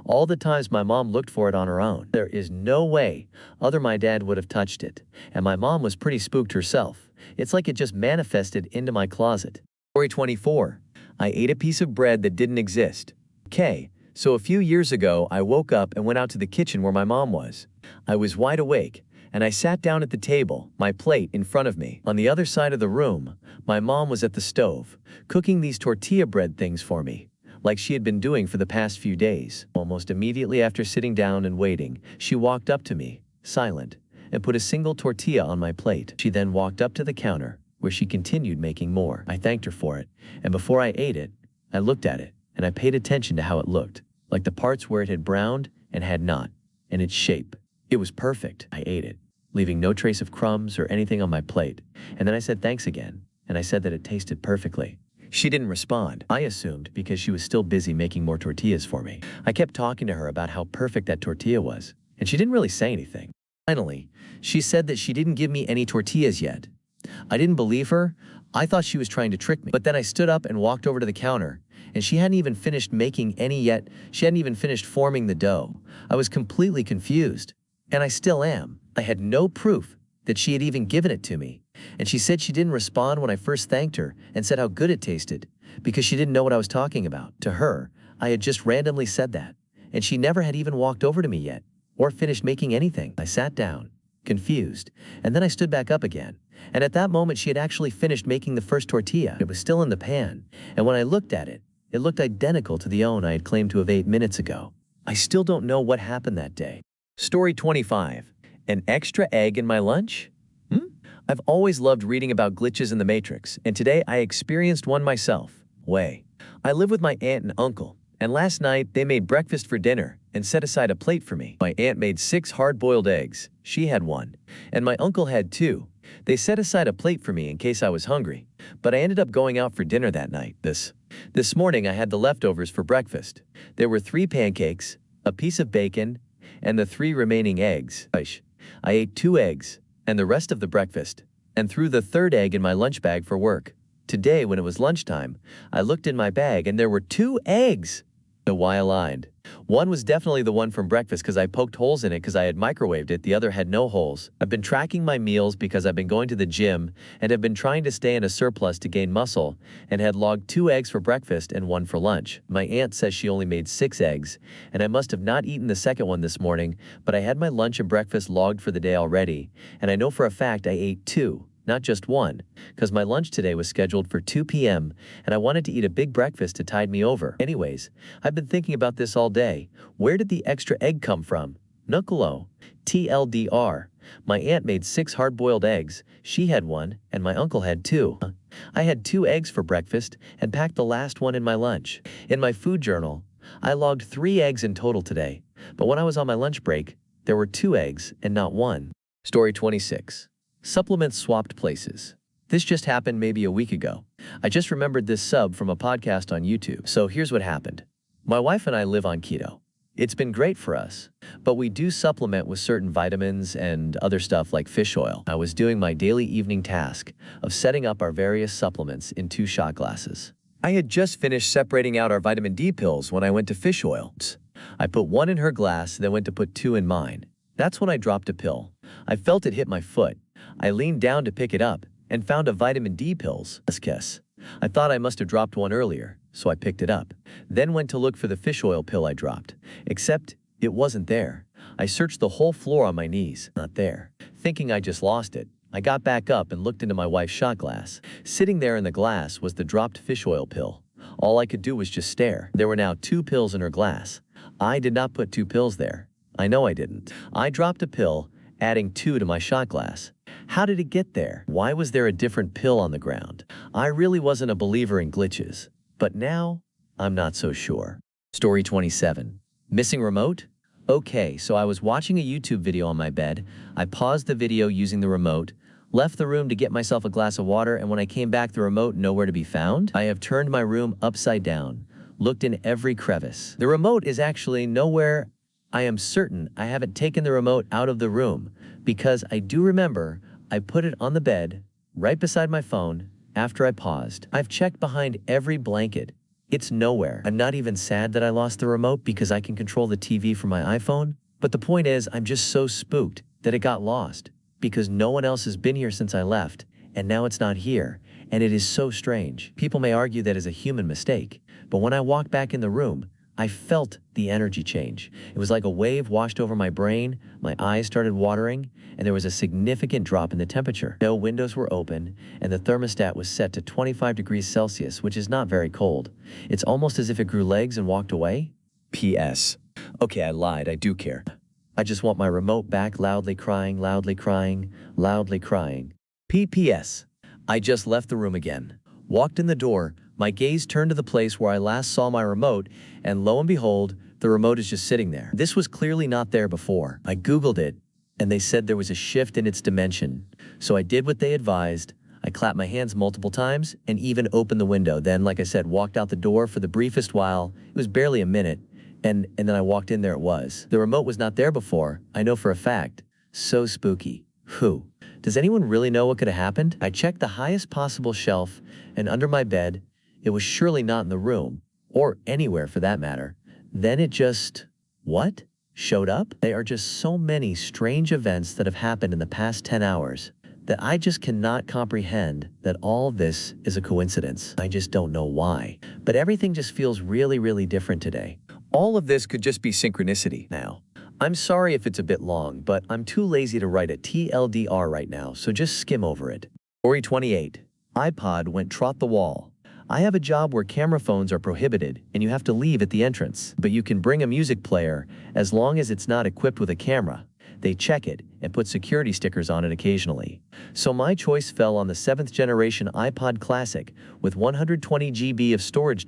all the times my mom looked for it on her own. There is no way my dad would have touched it, and my mom was pretty spooked herself. It's like it just manifested into my closet. Story 24. I ate a piece of bread that didn't exist. Okay, So a few years ago, I woke up and went out to the kitchen where my mom was. I was wide awake, and I sat down at the table, my plate in front of me. On the other side of the room, my mom was at the stove, cooking these tortilla bread things for me, like she had been doing for the past few days. Almost immediately after sitting down and waiting, she walked up to me, silent, and put a single tortilla on my plate. She then walked up to the counter, where she continued making more. I thanked her for it, and before I ate it, I looked at it, and I paid attention to how it looked, like the parts where it had browned and had not, and its shape. It was perfect. I ate it, leaving no trace of crumbs or anything on my plate, and then I said thanks again, and I said that it tasted perfectly. She didn't respond, I assumed, because she was still busy making more tortillas for me. I kept talking to her about how perfect that tortilla was, and she didn't really say anything. Finally, she said that she didn't give me any tortillas yet. I didn't believe her. I thought she was trying to trick me. But then I stood up and walked over to the counter, and she hadn't even finished making any yet. She hadn't even finished forming the dough. I was completely confused, and I still am. I had no proof that she had even given it to me, and she said she didn't respond when I first thanked her and said how good it tasted, because she didn't know what I was talking about. To her, I had just randomly said that, and she never had even walked over to me yet, or finished making anything. I sat down, confused, and then I stood back up again, and at that moment she had actually finished making the first tortilla. It was still in the pan, and when I looked at it, it looked identical to the one I had claimed to have ate minutes ago. I still don't know what happened that day. Story 25. An extra egg in my lunch? I've always loved reading about glitches in the Matrix, and today I experienced one myself. I live with my aunt and uncle, and last night they made breakfast for dinner and set aside a plate for me. My aunt made 6 hard-boiled eggs. She had 1, and my uncle had 2. They set aside a plate for me in case I was hungry, but I ended up going out for dinner that night. This morning I had the leftovers for breakfast. There were 3 pancakes, a piece of bacon, and the 3 remaining eggs. I ate 2 eggs, and the rest of the breakfast, and threw the 3rd egg in my lunch bag for work. Today, when it was lunchtime, I looked in my bag and there were 2 eggs. Why aligned. One was definitely the one from breakfast because I poked holes in it because I had microwaved it. The other had no holes. I've been tracking my meals because I've been going to the gym and have been trying to stay in a surplus to gain muscle, and had logged 2 eggs for breakfast and 1 for lunch. My aunt says she only made 6 eggs, and I must have not eaten the second one this morning, but I had my lunch and breakfast logged for the day already, and I know for a fact I ate 2. Not just 1, because my lunch today was scheduled for 2 p.m. and I wanted to eat a big breakfast to tide me over. Anyways, I've been thinking about this all day. Where did the extra egg come from? Nucleo. TLDR. My aunt made 6 hard-boiled eggs. She had 1, and my uncle had 2. I had 2 eggs for breakfast and packed the last one in my lunch. In my food journal, I logged 3 eggs in total today, but when I was on my lunch break, there were 2 eggs and not 1. Story 26. Supplements swapped places. This just happened maybe a week ago. I just remembered this sub from a podcast on YouTube. So here's what happened. My wife and I live on keto. It's been great for us, but we do supplement with certain vitamins and other stuff like fish oil. I was doing my daily evening task of setting up our various supplements in 2 shot glasses. I had just finished separating out our vitamin D pills when I went to fish oil. I put 1 in her glass, then went to put 2 in mine. That's when I dropped a pill. I felt it hit my foot. I leaned down to pick it up and found a vitamin D pills. I thought I must have dropped one earlier, so I picked it up. Then went to look for the fish oil pill I dropped, except it wasn't there. I searched the whole floor on my knees, not there. Thinking I just lost it, I got back up and looked into my wife's shot glass. Sitting there in the glass was the dropped fish oil pill. All I could do was just stare. There were now 2 pills in her glass. I did not put 2 pills there. I know I didn't. I dropped a pill, adding 2 to my shot glass. How did it get there? Why was there a different pill on the ground? I really wasn't a believer in glitches, but now I'm not so sure. Story 27. Missing remote? Okay, so I was watching a YouTube video on my bed. I paused the video using the remote, left the room to get myself a glass of water, and when I came back, the remote nowhere to be found. I have turned my room upside down, looked in every crevice. The remote is actually nowhere. I am certain I haven't taken the remote out of the room, because I do remember I put it on the bed, right beside my phone, after I paused. I've checked behind every blanket. It's nowhere. I'm not even sad that I lost the remote because I can control the TV from my iPhone, but the point is I'm just so spooked that it got lost, because no one else has been here since I left, and now it's not here, and it is so strange. People may argue that is a human mistake, but when I walked back in the room, I felt the energy change. It was like a wave washed over my brain, my eyes started watering, and there was a significant drop in the temperature. No windows were open, and the thermostat was set to 25 degrees Celsius, which is not very cold. It's almost as if it grew legs and walked away. P.S. Okay, I lied, I do care. I just want my remote back, loudly crying, loudly crying, loudly crying. P.P.S. I just left the room again. Walked in the door, my gaze turned to the place where I last saw my remote, and lo and behold, the remote is just sitting there. This was clearly not there before. I Googled it, and they said there was a shift in its dimension. So I did what they advised. I clapped my hands multiple times and even opened the window. Then, like I said, walked out the door for the briefest while. It was barely a minute. And then I walked in, there it was. The remote was not there before. I know for a fact. So spooky. Whew. Does anyone really know what could have happened? I checked the highest possible shelf, and under my bed, it was surely not in the room, or anywhere for that matter. Then it just, what? Showed up? There are just so many strange events that have happened in the past 10 hours that I just cannot comprehend that all this is a coincidence. I just don't know why. But everything just feels really, really different today. All of this could just be synchronicity now. I'm sorry if it's a bit long, but I'm too lazy to write a TLDR right now, so just skim over it. Story 28. iPod went trot the wall. I have a job where camera phones are prohibited and you have to leave at the entrance, but you can bring a music player as long as it's not equipped with a camera. They check it and put security stickers on it occasionally. So my choice fell on the 7th generation iPod Classic with 120 GB of storage.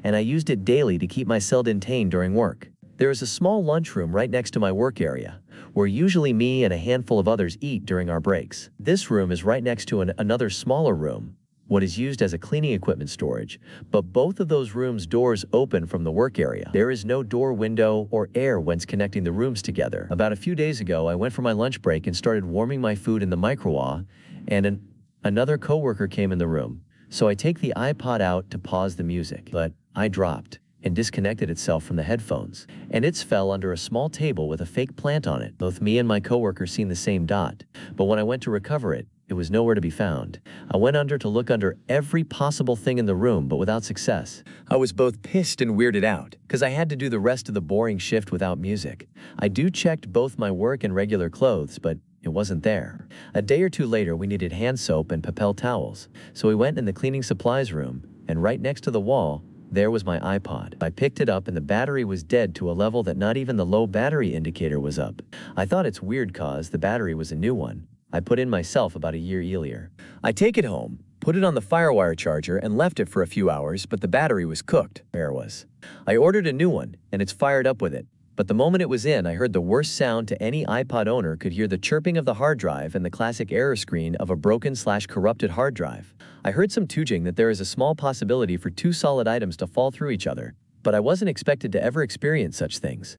And I used it daily to keep my cell contained during work. There is a small lunchroom right next to my work area, where usually me and a handful of others eat during our breaks. This room is right next to another smaller room, what is used as a cleaning equipment storage, but both of those rooms' doors open from the work area. There is no door, window, or air whence connecting the rooms together. About a few days ago, I went for my lunch break and started warming my food in the microwave, and another coworker came in the room. So I take the iPod out to pause the music, but I dropped and disconnected itself from the headphones, and it fell under a small table with a fake plant on it. Both me and my coworker seen the same dot, but when I went to recover it, it was nowhere to be found. I went under to look under every possible thing in the room, but without success. I was both pissed and weirded out, because I had to do the rest of the boring shift without music. I checked both my work and regular clothes, but it wasn't there. A day or two later, we needed hand soap and papel towels, so we went in the cleaning supplies room, and right next to the wall, there was my iPod. I picked it up and the battery was dead to a level that not even the low battery indicator was up. I thought it's weird cause the battery was a new one. I put in myself about a year earlier. I take it home, put it on the FireWire charger and left it for a few hours, but the battery was cooked. There it was. I ordered a new one and it's fired up with it. But the moment it was in, I heard the worst sound to any iPod owner could hear the chirping of the hard drive and the classic error screen of a broken/corrupted hard drive. I heard some tooting that there is a small possibility for two solid items to fall through each other, but I wasn't expected to ever experience such things.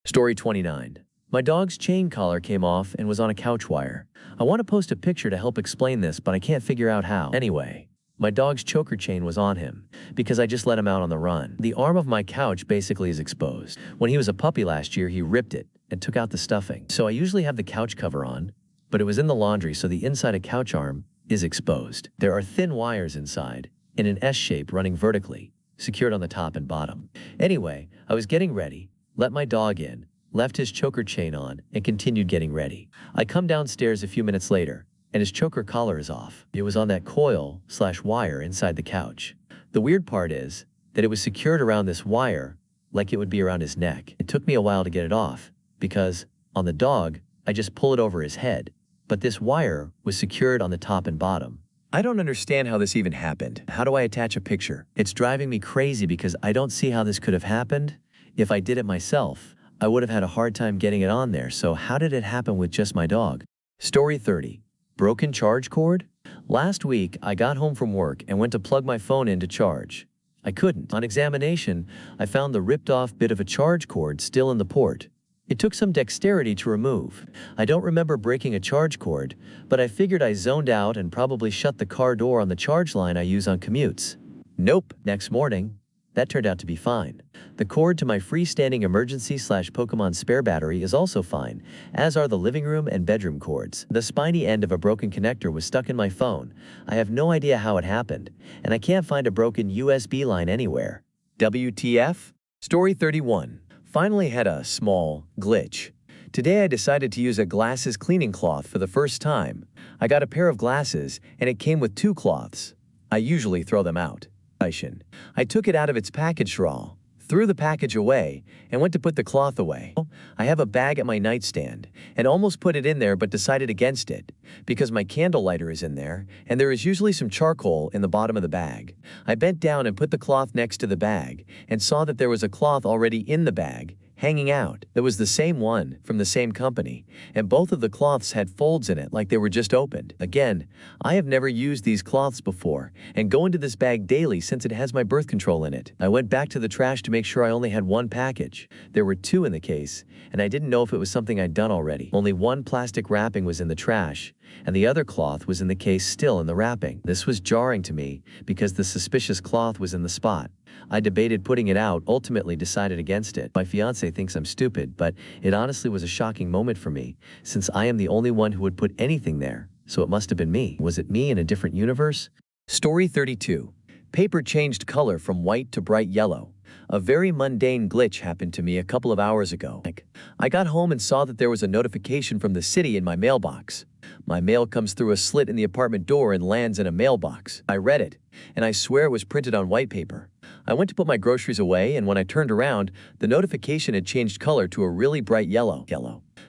Story 29. My dog's chain collar came off and was on a couch wire. I want to post a picture to help explain this, but I can't figure out how. Anyway, my dog's choker chain was on him, because I just let him out on the run. The arm of my couch basically is exposed. When he was a puppy last year, he ripped it and took out the stuffing. So I usually have the couch cover on, but it was in the laundry, so the inside of couch arm is exposed. There are thin wires inside, in an S shape running vertically, secured on the top and bottom. Anyway, I was getting ready, let my dog in, left his choker chain on, and continued getting ready. I come downstairs a few minutes later, and his choker collar is off. It was on that coil/wire inside the couch. The weird part is that it was secured around this wire like it would be around his neck. It took me a while to get it off because, on the dog, I just pull it over his head, but this wire was secured on the top and bottom. I don't understand how this even happened. How do I attach a picture? It's driving me crazy because I don't see how this could have happened. If I did it myself, I would have had a hard time getting it on there, so how did it happen with just my dog? Story 30. Broken charge cord? Last week, I got home from work and went to plug my phone in to charge. I couldn't. On examination, I found the ripped-off bit of a charge cord still in the port. It took some dexterity to remove. I don't remember breaking a charge cord, but I figured I zoned out and probably shut the car door on the charge line I use on commutes. Nope. Next morning, that turned out to be fine. The cord to my freestanding emergency/Pokemon spare battery is also fine, as are the living room and bedroom cords. The spiny end of a broken connector was stuck in my phone. I have no idea how it happened, and I can't find a broken USB line anywhere. WTF? Story 31. Finally had a small glitch. Today I decided to use a glasses cleaning cloth for the first time. I got a pair of glasses and it came with two cloths. I usually throw them out. I took it out of its package raw, threw the package away, and went to put the cloth away. I have a bag at my nightstand and almost put it in there but decided against it because my candle lighter is in there and there is usually some charcoal in the bottom of the bag. I bent down and put the cloth next to the bag and saw that there was a cloth already in the bag, hanging out. That was the same one from the same company, and both of the cloths had folds in it like they were just opened. Again, I have never used these cloths before and go into this bag daily since it has my birth control in it. I went back to the trash to make sure I only had one package. There were two in the case, and I didn't know if it was something I'd done already. Only one plastic wrapping was in the trash, and the other cloth was in the case still in the wrapping. This was jarring to me because the suspicious cloth was in the spot. I debated putting it out, ultimately decided against it. My fiance thinks I'm stupid, but it honestly was a shocking moment for me, since I am the only one who would put anything there, so it must have been me. Was it me in a different universe? Story 32. Paper changed color from white to bright yellow. A very mundane glitch happened to me a couple of hours ago. I got home and saw that there was a notification from the city in my mailbox. My mail comes through a slit in the apartment door and lands in a mailbox. I read it, and I swear it was printed on white paper. I went to put my groceries away, and when I turned around, the notification had changed color to a really bright yellow.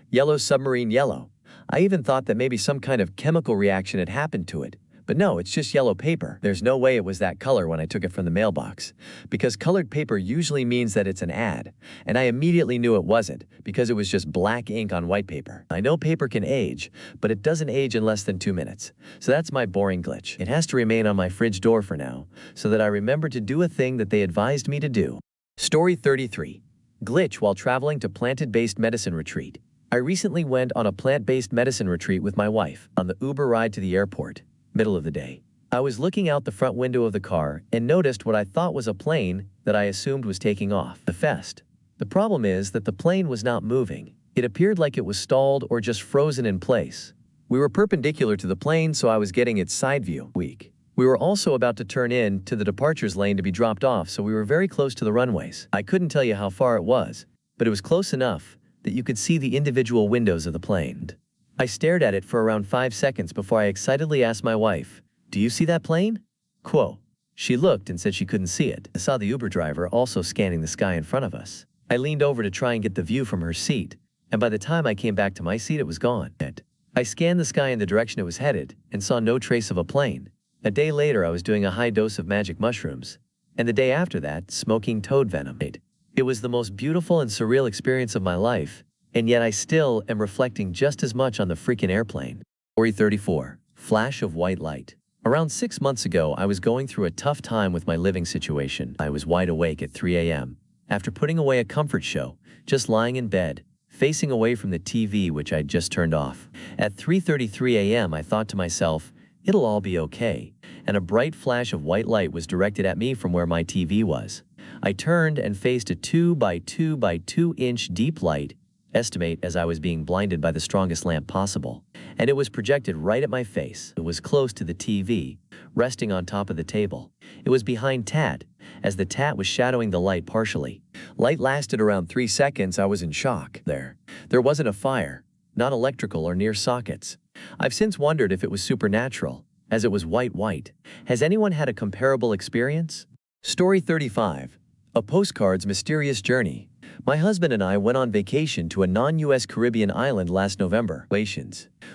Yellow submarine yellow. I even thought that maybe some kind of chemical reaction had happened to it. But no, it's just yellow paper. There's no way it was that color when I took it from the mailbox, because colored paper usually means that it's an ad, and I immediately knew it wasn't, because it was just black ink on white paper. I know paper can age, but it doesn't age in less than 2 minutes, so that's my boring glitch. It has to remain on my fridge door for now, so that I remember to do a thing that they advised me to do. Story 33. Glitch while traveling to plant-based medicine retreat. I recently went on a plant-based medicine retreat with my wife on the Uber ride to the airport. Middle of the day. I was looking out the front window of the car and noticed what I thought was a plane that I assumed was taking off. The fest. The problem is that the plane was not moving. It appeared like it was stalled or just frozen in place. We were perpendicular to the plane, so I was getting its side view. We were also about to turn in to the departures lane to be dropped off, so we were very close to the runways. I couldn't tell you how far it was, but it was close enough that you could see the individual windows of the plane. I stared at it for around 5 seconds before I excitedly asked my wife, "Do you see that plane?" She looked and said she couldn't see it. I saw the Uber driver also scanning the sky in front of us. I leaned over to try and get the view from her seat, and by the time I came back to my seat, it was gone. I scanned the sky in the direction it was headed and saw no trace of a plane. A day later, I was doing a high dose of magic mushrooms, and the day after that, smoking toad venom. It was the most beautiful and surreal experience of my life, and yet I still am reflecting just as much on the freaking airplane. Story 34. Flash of white light. Around 6 months ago, I was going through a tough time with my living situation. I was wide awake at 3 a.m. after putting away a comfort show, just lying in bed, facing away from the TV which I'd just turned off. At 3:33 a.m. I thought to myself, it'll all be okay, and a bright flash of white light was directed at me from where my TV was. I turned and faced a 2 by 2 by 2 inch deep light, estimate as I was being blinded by the strongest lamp possible, and it was projected right at my face. It was close to the TV, resting on top of the table. It was behind Tat, as the Tat was shadowing the light partially. Light lasted around 3 seconds. I was in shock. There wasn't a fire, not electrical or near sockets. I've since wondered if it was supernatural, as it was white. Has anyone had a comparable experience? Story 35. A postcard's mysterious journey. My husband and I went on vacation to a non-US Caribbean island last November.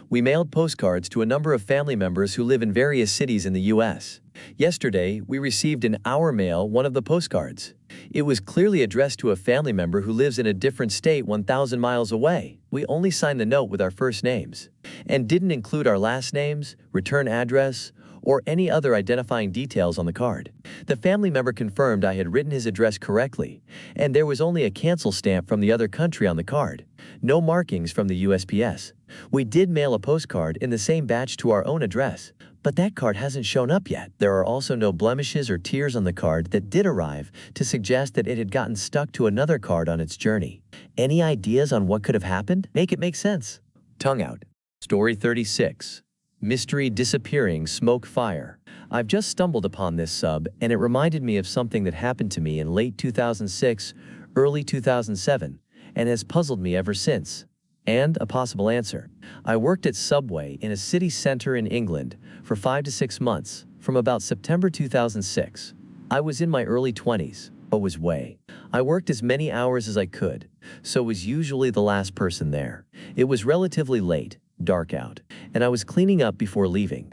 We mailed postcards to a number of family members who live in various cities in the US. Yesterday, we received in our mail one of the postcards. It was clearly addressed to a family member who lives in a different state 1,000 miles away. We only signed the note with our first names and didn't include our last names, return address, or any other identifying details on the card. The family member confirmed I had written his address correctly, and there was only a cancel stamp from the other country on the card. No markings from the USPS. We did mail a postcard in the same batch to our own address, but that card hasn't shown up yet. There are also no blemishes or tears on the card that did arrive to suggest that it had gotten stuck to another card on its journey. Any ideas on what could have happened? Make it make sense. Tongue out. Story 36. Mystery Disappearing Smoke Fire. I've just stumbled upon this sub, and it reminded me of something that happened to me in late 2006, early 2007, and has puzzled me ever since. And a possible answer. I worked at Subway in a city center in England for 5 to 6 months, from about September 2006. I was in my early 20s, but was way. I worked as many hours as I could, so was usually the last person there. It was relatively late, dark out, and I was cleaning up before leaving.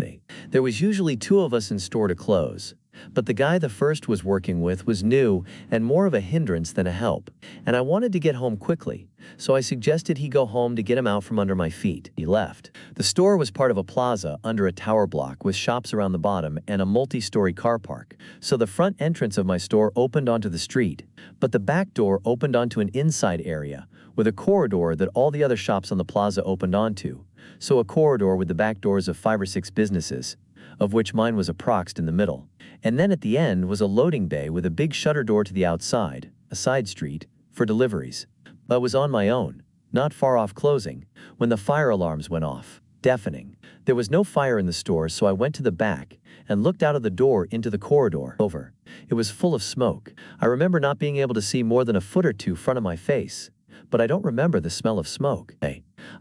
There was usually 2 of us in store to close, but the guy the first was working with was new and more of a hindrance than a help, and I wanted to get home quickly, so I suggested he go home to get him out from under my feet. He left. The store was part of a plaza under a tower block with shops around the bottom and a multi-story car park, so the front entrance of my store opened onto the street, but the back door opened onto an inside area with a corridor that all the other shops on the plaza opened onto, so a corridor with the back doors of 5 or 6 businesses, of which mine was approxed in the middle. And then at the end was a loading bay with a big shutter door to the outside, a side street, for deliveries. I was on my own, not far off closing, when the fire alarms went off, deafening. There was no fire in the store, so I went to the back and looked out of the door into the corridor. It was full of smoke. I remember not being able to see more than a foot or 2 front of my face, but I don't remember the smell of smoke.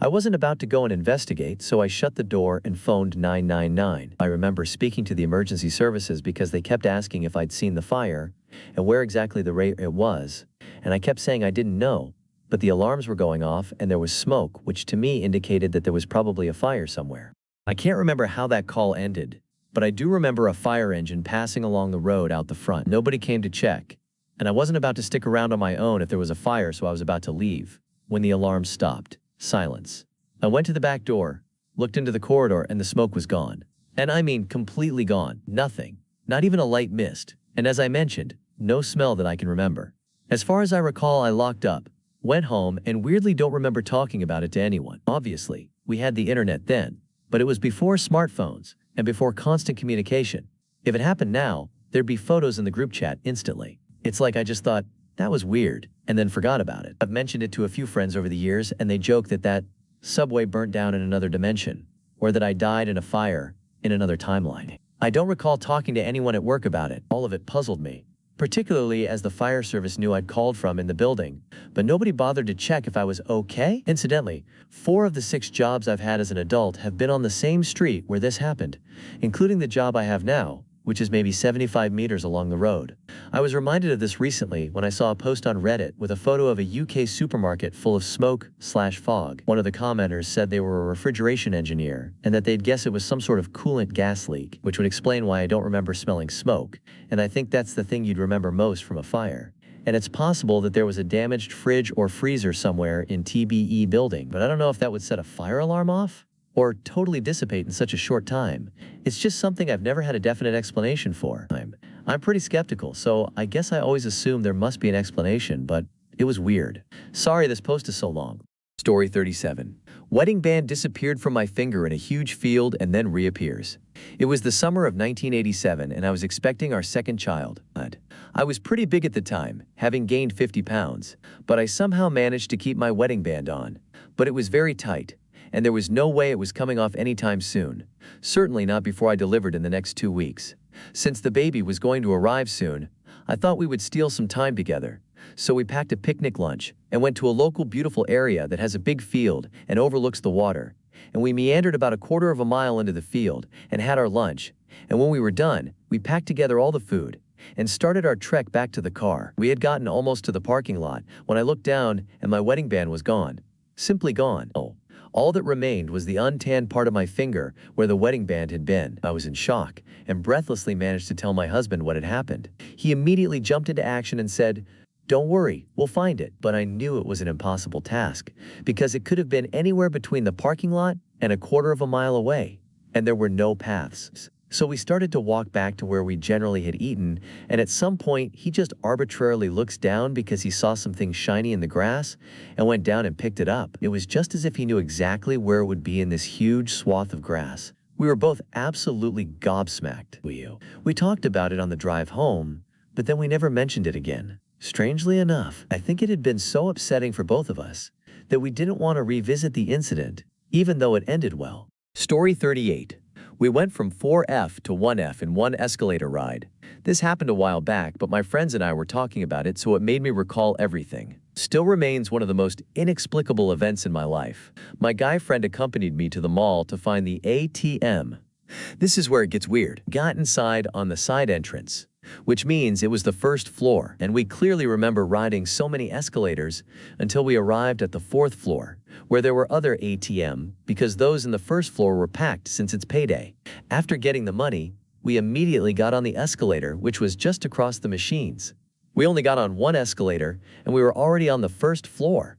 I wasn't about to go and investigate, so I shut the door and phoned 999. I remember speaking to the emergency services because they kept asking if I'd seen the fire and where exactly it was, and I kept saying I didn't know, but the alarms were going off and there was smoke, which to me indicated that there was probably a fire somewhere. I can't remember how that call ended, but I do remember a fire engine passing along the road out the front. Nobody came to check, and I wasn't about to stick around on my own if there was a fire, so I was about to leave when the alarm stopped. Silence. I went to the back door, looked into the corridor, and the smoke was gone. And I mean completely gone. Nothing. Not even a light mist. And as I mentioned, no smell that I can remember. As far as I recall, I locked up, went home, and weirdly don't remember talking about it to anyone. Obviously, we had the internet then, but it was before smartphones and before constant communication. If it happened now, there'd be photos in the group chat instantly. It's like I just thought, that was weird, and then forgot about it. I've mentioned it to a few friends over the years, and they joke that subway burnt down in another dimension, or that I died in a fire in another timeline. I don't recall talking to anyone at work about it. All of it puzzled me, particularly as the fire service knew I'd called from in the building, but nobody bothered to check if I was okay. Incidentally, 4 of the 6 jobs I've had as an adult have been on the same street where this happened, including the job I have now, which is maybe 75 meters along the road. I was reminded of this recently when I saw a post on Reddit with a photo of a UK supermarket full of smoke/fog. One of the commenters said they were a refrigeration engineer and that they'd guess it was some sort of coolant gas leak, which would explain why I don't remember smelling smoke, and I think that's the thing you'd remember most from a fire. And it's possible that there was a damaged fridge or freezer somewhere in TBE building, but I don't know if that would set a fire alarm off or totally dissipate in such a short time. It's just something I've never had a definite explanation for. I'm pretty skeptical, so I guess I always assume there must be an explanation, but it was weird. Sorry this post is so long. Story 37. Wedding band disappeared from my finger in a huge field and then reappears. It was the summer of 1987 and I was expecting our second child. I was pretty big at the time, having gained 50 pounds, but I somehow managed to keep my wedding band on. But it was very tight, and there was no way it was coming off anytime soon. Certainly not before I delivered in the next 2 weeks. Since the baby was going to arrive soon, I thought we would steal some time together. So we packed a picnic lunch and went to a local beautiful area that has a big field and overlooks the water. And we meandered about a quarter of a mile into the field and had our lunch. And when we were done, we packed together all the food and started our trek back to the car. We had gotten almost to the parking lot when I looked down and my wedding band was gone. Simply gone. All that remained was the untanned part of my finger where the wedding band had been. I was in shock and breathlessly managed to tell my husband what had happened. He immediately jumped into action and said, "Don't worry, we'll find it." But I knew it was an impossible task because it could have been anywhere between the parking lot and a quarter of a mile away, and there were no paths. So we started to walk back to where we generally had eaten, and at some point he just arbitrarily looks down because he saw something shiny in the grass and went down and picked it up. It was just as if he knew exactly where it would be in this huge swath of grass. We were both absolutely gobsmacked. We talked about it on the drive home, but then we never mentioned it again. Strangely enough, I think it had been so upsetting for both of us that we didn't want to revisit the incident, even though it ended well. Story 38. We went from 4F to 1F in one escalator ride. This happened a while back, but my friends and I were talking about it, so it made me recall everything. Still remains one of the most inexplicable events in my life. My guy friend accompanied me to the mall to find the ATM. This is where it gets weird. Got inside on the side entrance, which means it was the first floor, and we clearly remember riding so many escalators until we arrived at the fourth floor, where there were other ATM because those in the first floor were packed since it's payday. After getting the money, we immediately got on the escalator, which was just across the machines. We only got on one escalator, and we were already on the first floor.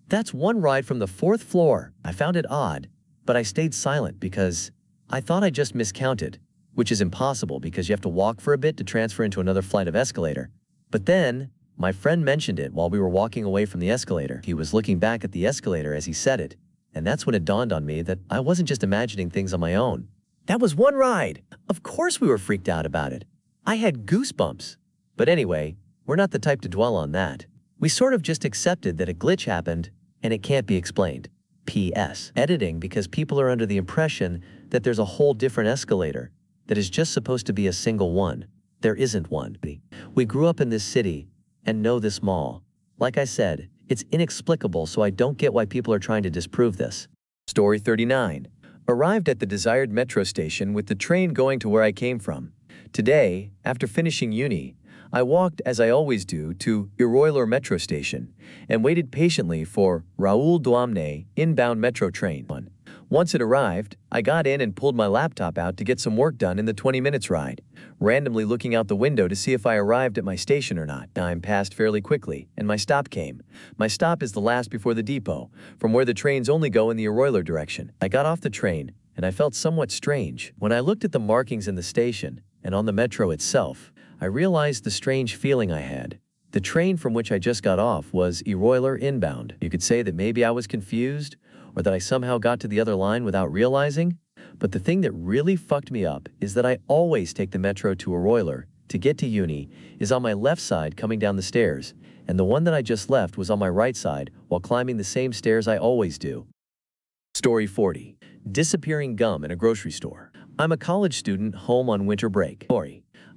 That's one ride from the fourth floor. I found it odd, but I stayed silent because I thought I just miscounted, which is impossible because you have to walk for a bit to transfer into another flight of escalator. But then, my friend mentioned it while we were walking away from the escalator. He was looking back at the escalator as he said it, and that's when it dawned on me that I wasn't just imagining things on my own. That was one ride! Of course we were freaked out about it. I had goosebumps. But anyway, we're not the type to dwell on that. We sort of just accepted that a glitch happened, and it can't be explained. P.S. Editing because people are under the impression that there's a whole different escalator that is just supposed to be a single one. There isn't one. We grew up in this city and know this mall. Like I said, it's inexplicable, so I don't get why people are trying to disprove this. Story 39. Arrived at the desired metro station with the train going to where I came from. Today, after finishing uni, I walked, as I always do, to Iroilor metro station and waited patiently for Raoul Douamne inbound metro train. Once it arrived, I got in and pulled my laptop out to get some work done in the 20 minutes ride, randomly looking out the window to see if I arrived at my station or not. Time passed fairly quickly, and my stop came. My stop is the last before the depot, from where the trains only go in the Iroilor direction. I got off the train, and I felt somewhat strange. When I looked at the markings in the station, and on the metro itself, I realized the strange feeling I had. The train from which I just got off was Iroilor inbound. You could say that maybe I was confused, or that I somehow got to the other line without realizing. But the thing that really fucked me up is that I always take the metro to Iroilor to get to uni is on my left side coming down the stairs, and the one that I just left was on my right side while climbing the same stairs I always do. Story 40. Disappearing gum in a grocery store. I'm a college student home on winter break.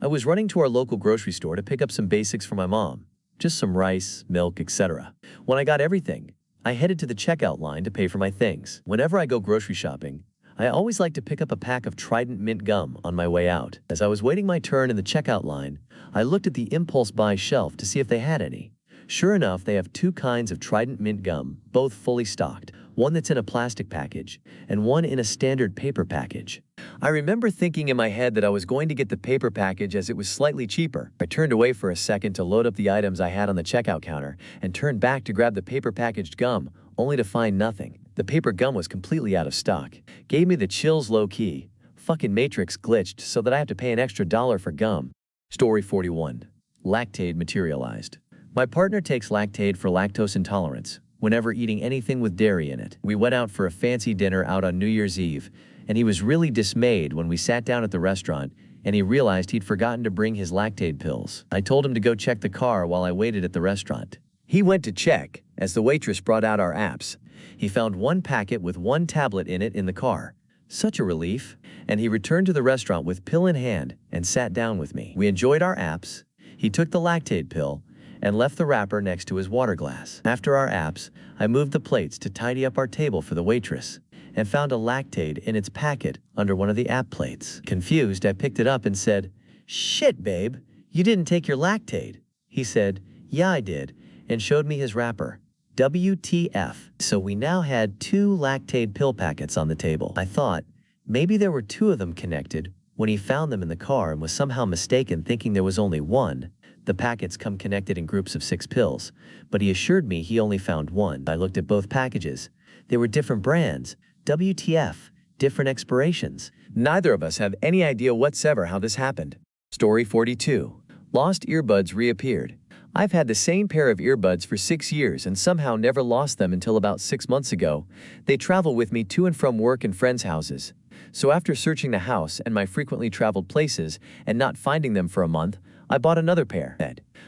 I was running to our local grocery store to pick up some basics for my mom. Just some rice, milk, etc. When I got everything, I headed to the checkout line to pay for my things. Whenever I go grocery shopping, I always like to pick up a pack of Trident mint gum on my way out. As I was waiting my turn in the checkout line, I looked at the impulse buy shelf to see if they had any. Sure enough, they have two kinds of Trident mint gum, both fully stocked. One that's in a plastic package, and one in a standard paper package. I remember thinking in my head that I was going to get the paper package as it was slightly cheaper. I turned away for a second to load up the items I had on the checkout counter and turned back to grab the paper packaged gum, only to find nothing. The paper gum was completely out of stock. Gave me the chills low-key. Fucking Matrix glitched so that I have to pay an extra $1 for gum. Story 41. Lactaid materialized. My partner takes Lactaid for lactose intolerance whenever eating anything with dairy in it. We went out for a fancy dinner out on New Year's Eve, and he was really dismayed when we sat down at the restaurant and he realized he'd forgotten to bring his Lactaid pills. I told him to go check the car while I waited at the restaurant. He went to check as the waitress brought out our apps. He found one packet with one tablet in it in the car. Such a relief. And he returned to the restaurant with pill in hand and sat down with me. We enjoyed our apps. He took the Lactaid pill and left the wrapper next to his water glass. After our apps, I moved the plates to tidy up our table for the waitress and found a Lactaid in its packet under one of the app plates. Confused, I picked it up and said, "Shit, babe, you didn't take your Lactaid." He said, "Yeah, I did," and showed me his wrapper. WTF. So we now had two Lactaid pill packets on the table. I thought maybe there were two of them connected when he found them in the car and was somehow mistaken thinking there was only one. The packets come connected in groups of 6 pills, but he assured me he only found one. I looked at both packages. They were different brands. WTF. Different expirations. Neither of us have any idea whatsoever how this happened. Story 42. Lost earbuds reappeared. I've had the same pair of earbuds for 6 years and somehow never lost them until about 6 months ago. They travel with me to and from work and friends' houses. So after searching the house and my frequently traveled places and not finding them for a month, I bought another pair.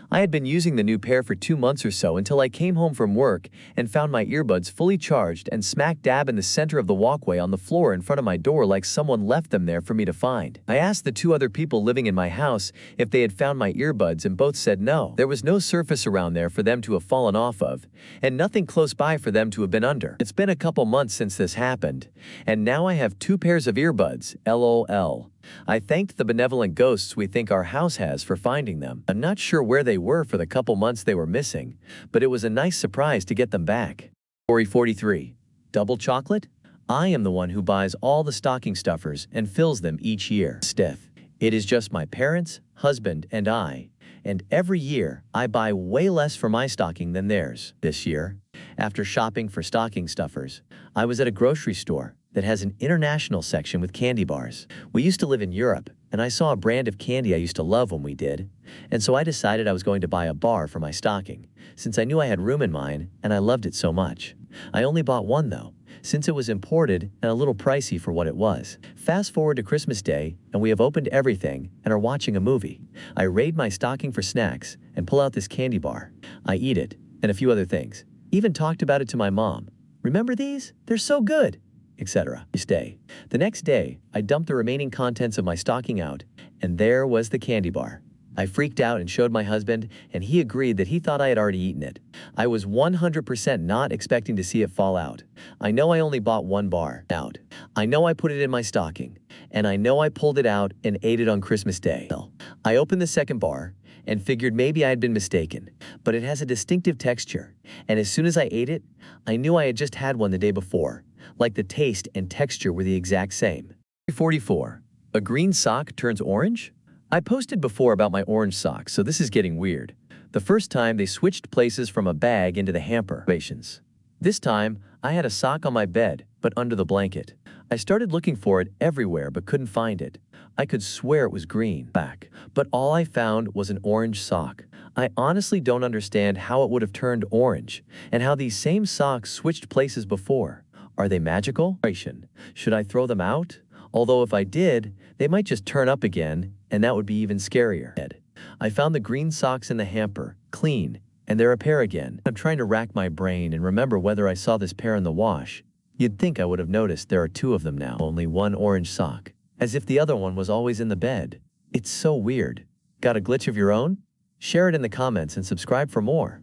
I had been using the new pair for 2 months or so until I came home from work and found my earbuds fully charged and smack dab in the center of the walkway on the floor in front of my door like someone left them there for me to find. I asked the 2 other people living in my house if they had found my earbuds and both said no. There was no surface around there for them to have fallen off of, and nothing close by for them to have been under. It's been a couple months since this happened, and now I have 2 pairs of earbuds, LOL. I thanked the benevolent ghosts we think our house has for finding them. I'm not sure where they were for the couple months they were missing, but it was a nice surprise to get them back. Story 43. Double chocolate? I am the one who buys all the stocking stuffers and fills them each year. Stiff. It is just my parents, husband, and I, and every year I buy way less for my stocking than theirs. This year, after shopping for stocking stuffers, I was at a grocery store that has an international section with candy bars. We used to live in Europe, and I saw a brand of candy I used to love when we did, and so I decided I was going to buy a bar for my stocking, since I knew I had room in mine and I loved it so much. I only bought one though, since it was imported and a little pricey for what it was. Fast forward to Christmas Day, and we have opened everything and are watching a movie. I raid my stocking for snacks and pull out this candy bar. I eat it, and a few other things. Even talked about it to my mom. Remember these? They're so good! Etc. Day. The next day, I dumped the remaining contents of my stocking out, and there was the candy bar. I freaked out and showed my husband, and he agreed that he thought I had already eaten it. I was 100% not expecting to see it fall out. I know I only bought one bar out. I know I put it in my stocking, and I know I pulled it out and ate it on Christmas Day. I opened the second bar and figured maybe I had been mistaken, but it has a distinctive texture, and as soon as I ate it, I knew I had just had one the day before. Like the taste and texture were the exact same. 44. A green sock turns orange? I posted before about my orange socks, so this is getting weird. The first time they switched places from a bag into the hamper. This time, I had a sock on my bed, but under the blanket. I started looking for it everywhere but couldn't find it. I could swear it was green, but all I found was an orange sock. I honestly don't understand how it would have turned orange, and how these same socks switched places before. Are they magical? Should I throw them out? Although if I did, they might just turn up again, and that would be even scarier. I found the green socks in the hamper, clean, and they're a pair again. I'm trying to rack my brain and remember whether I saw this pair in the wash. You'd think I would have noticed there are 2 of them now. Only one orange sock. As if the other one was always in the bed. It's so weird. Got a glitch of your own? Share it in the comments and subscribe for more.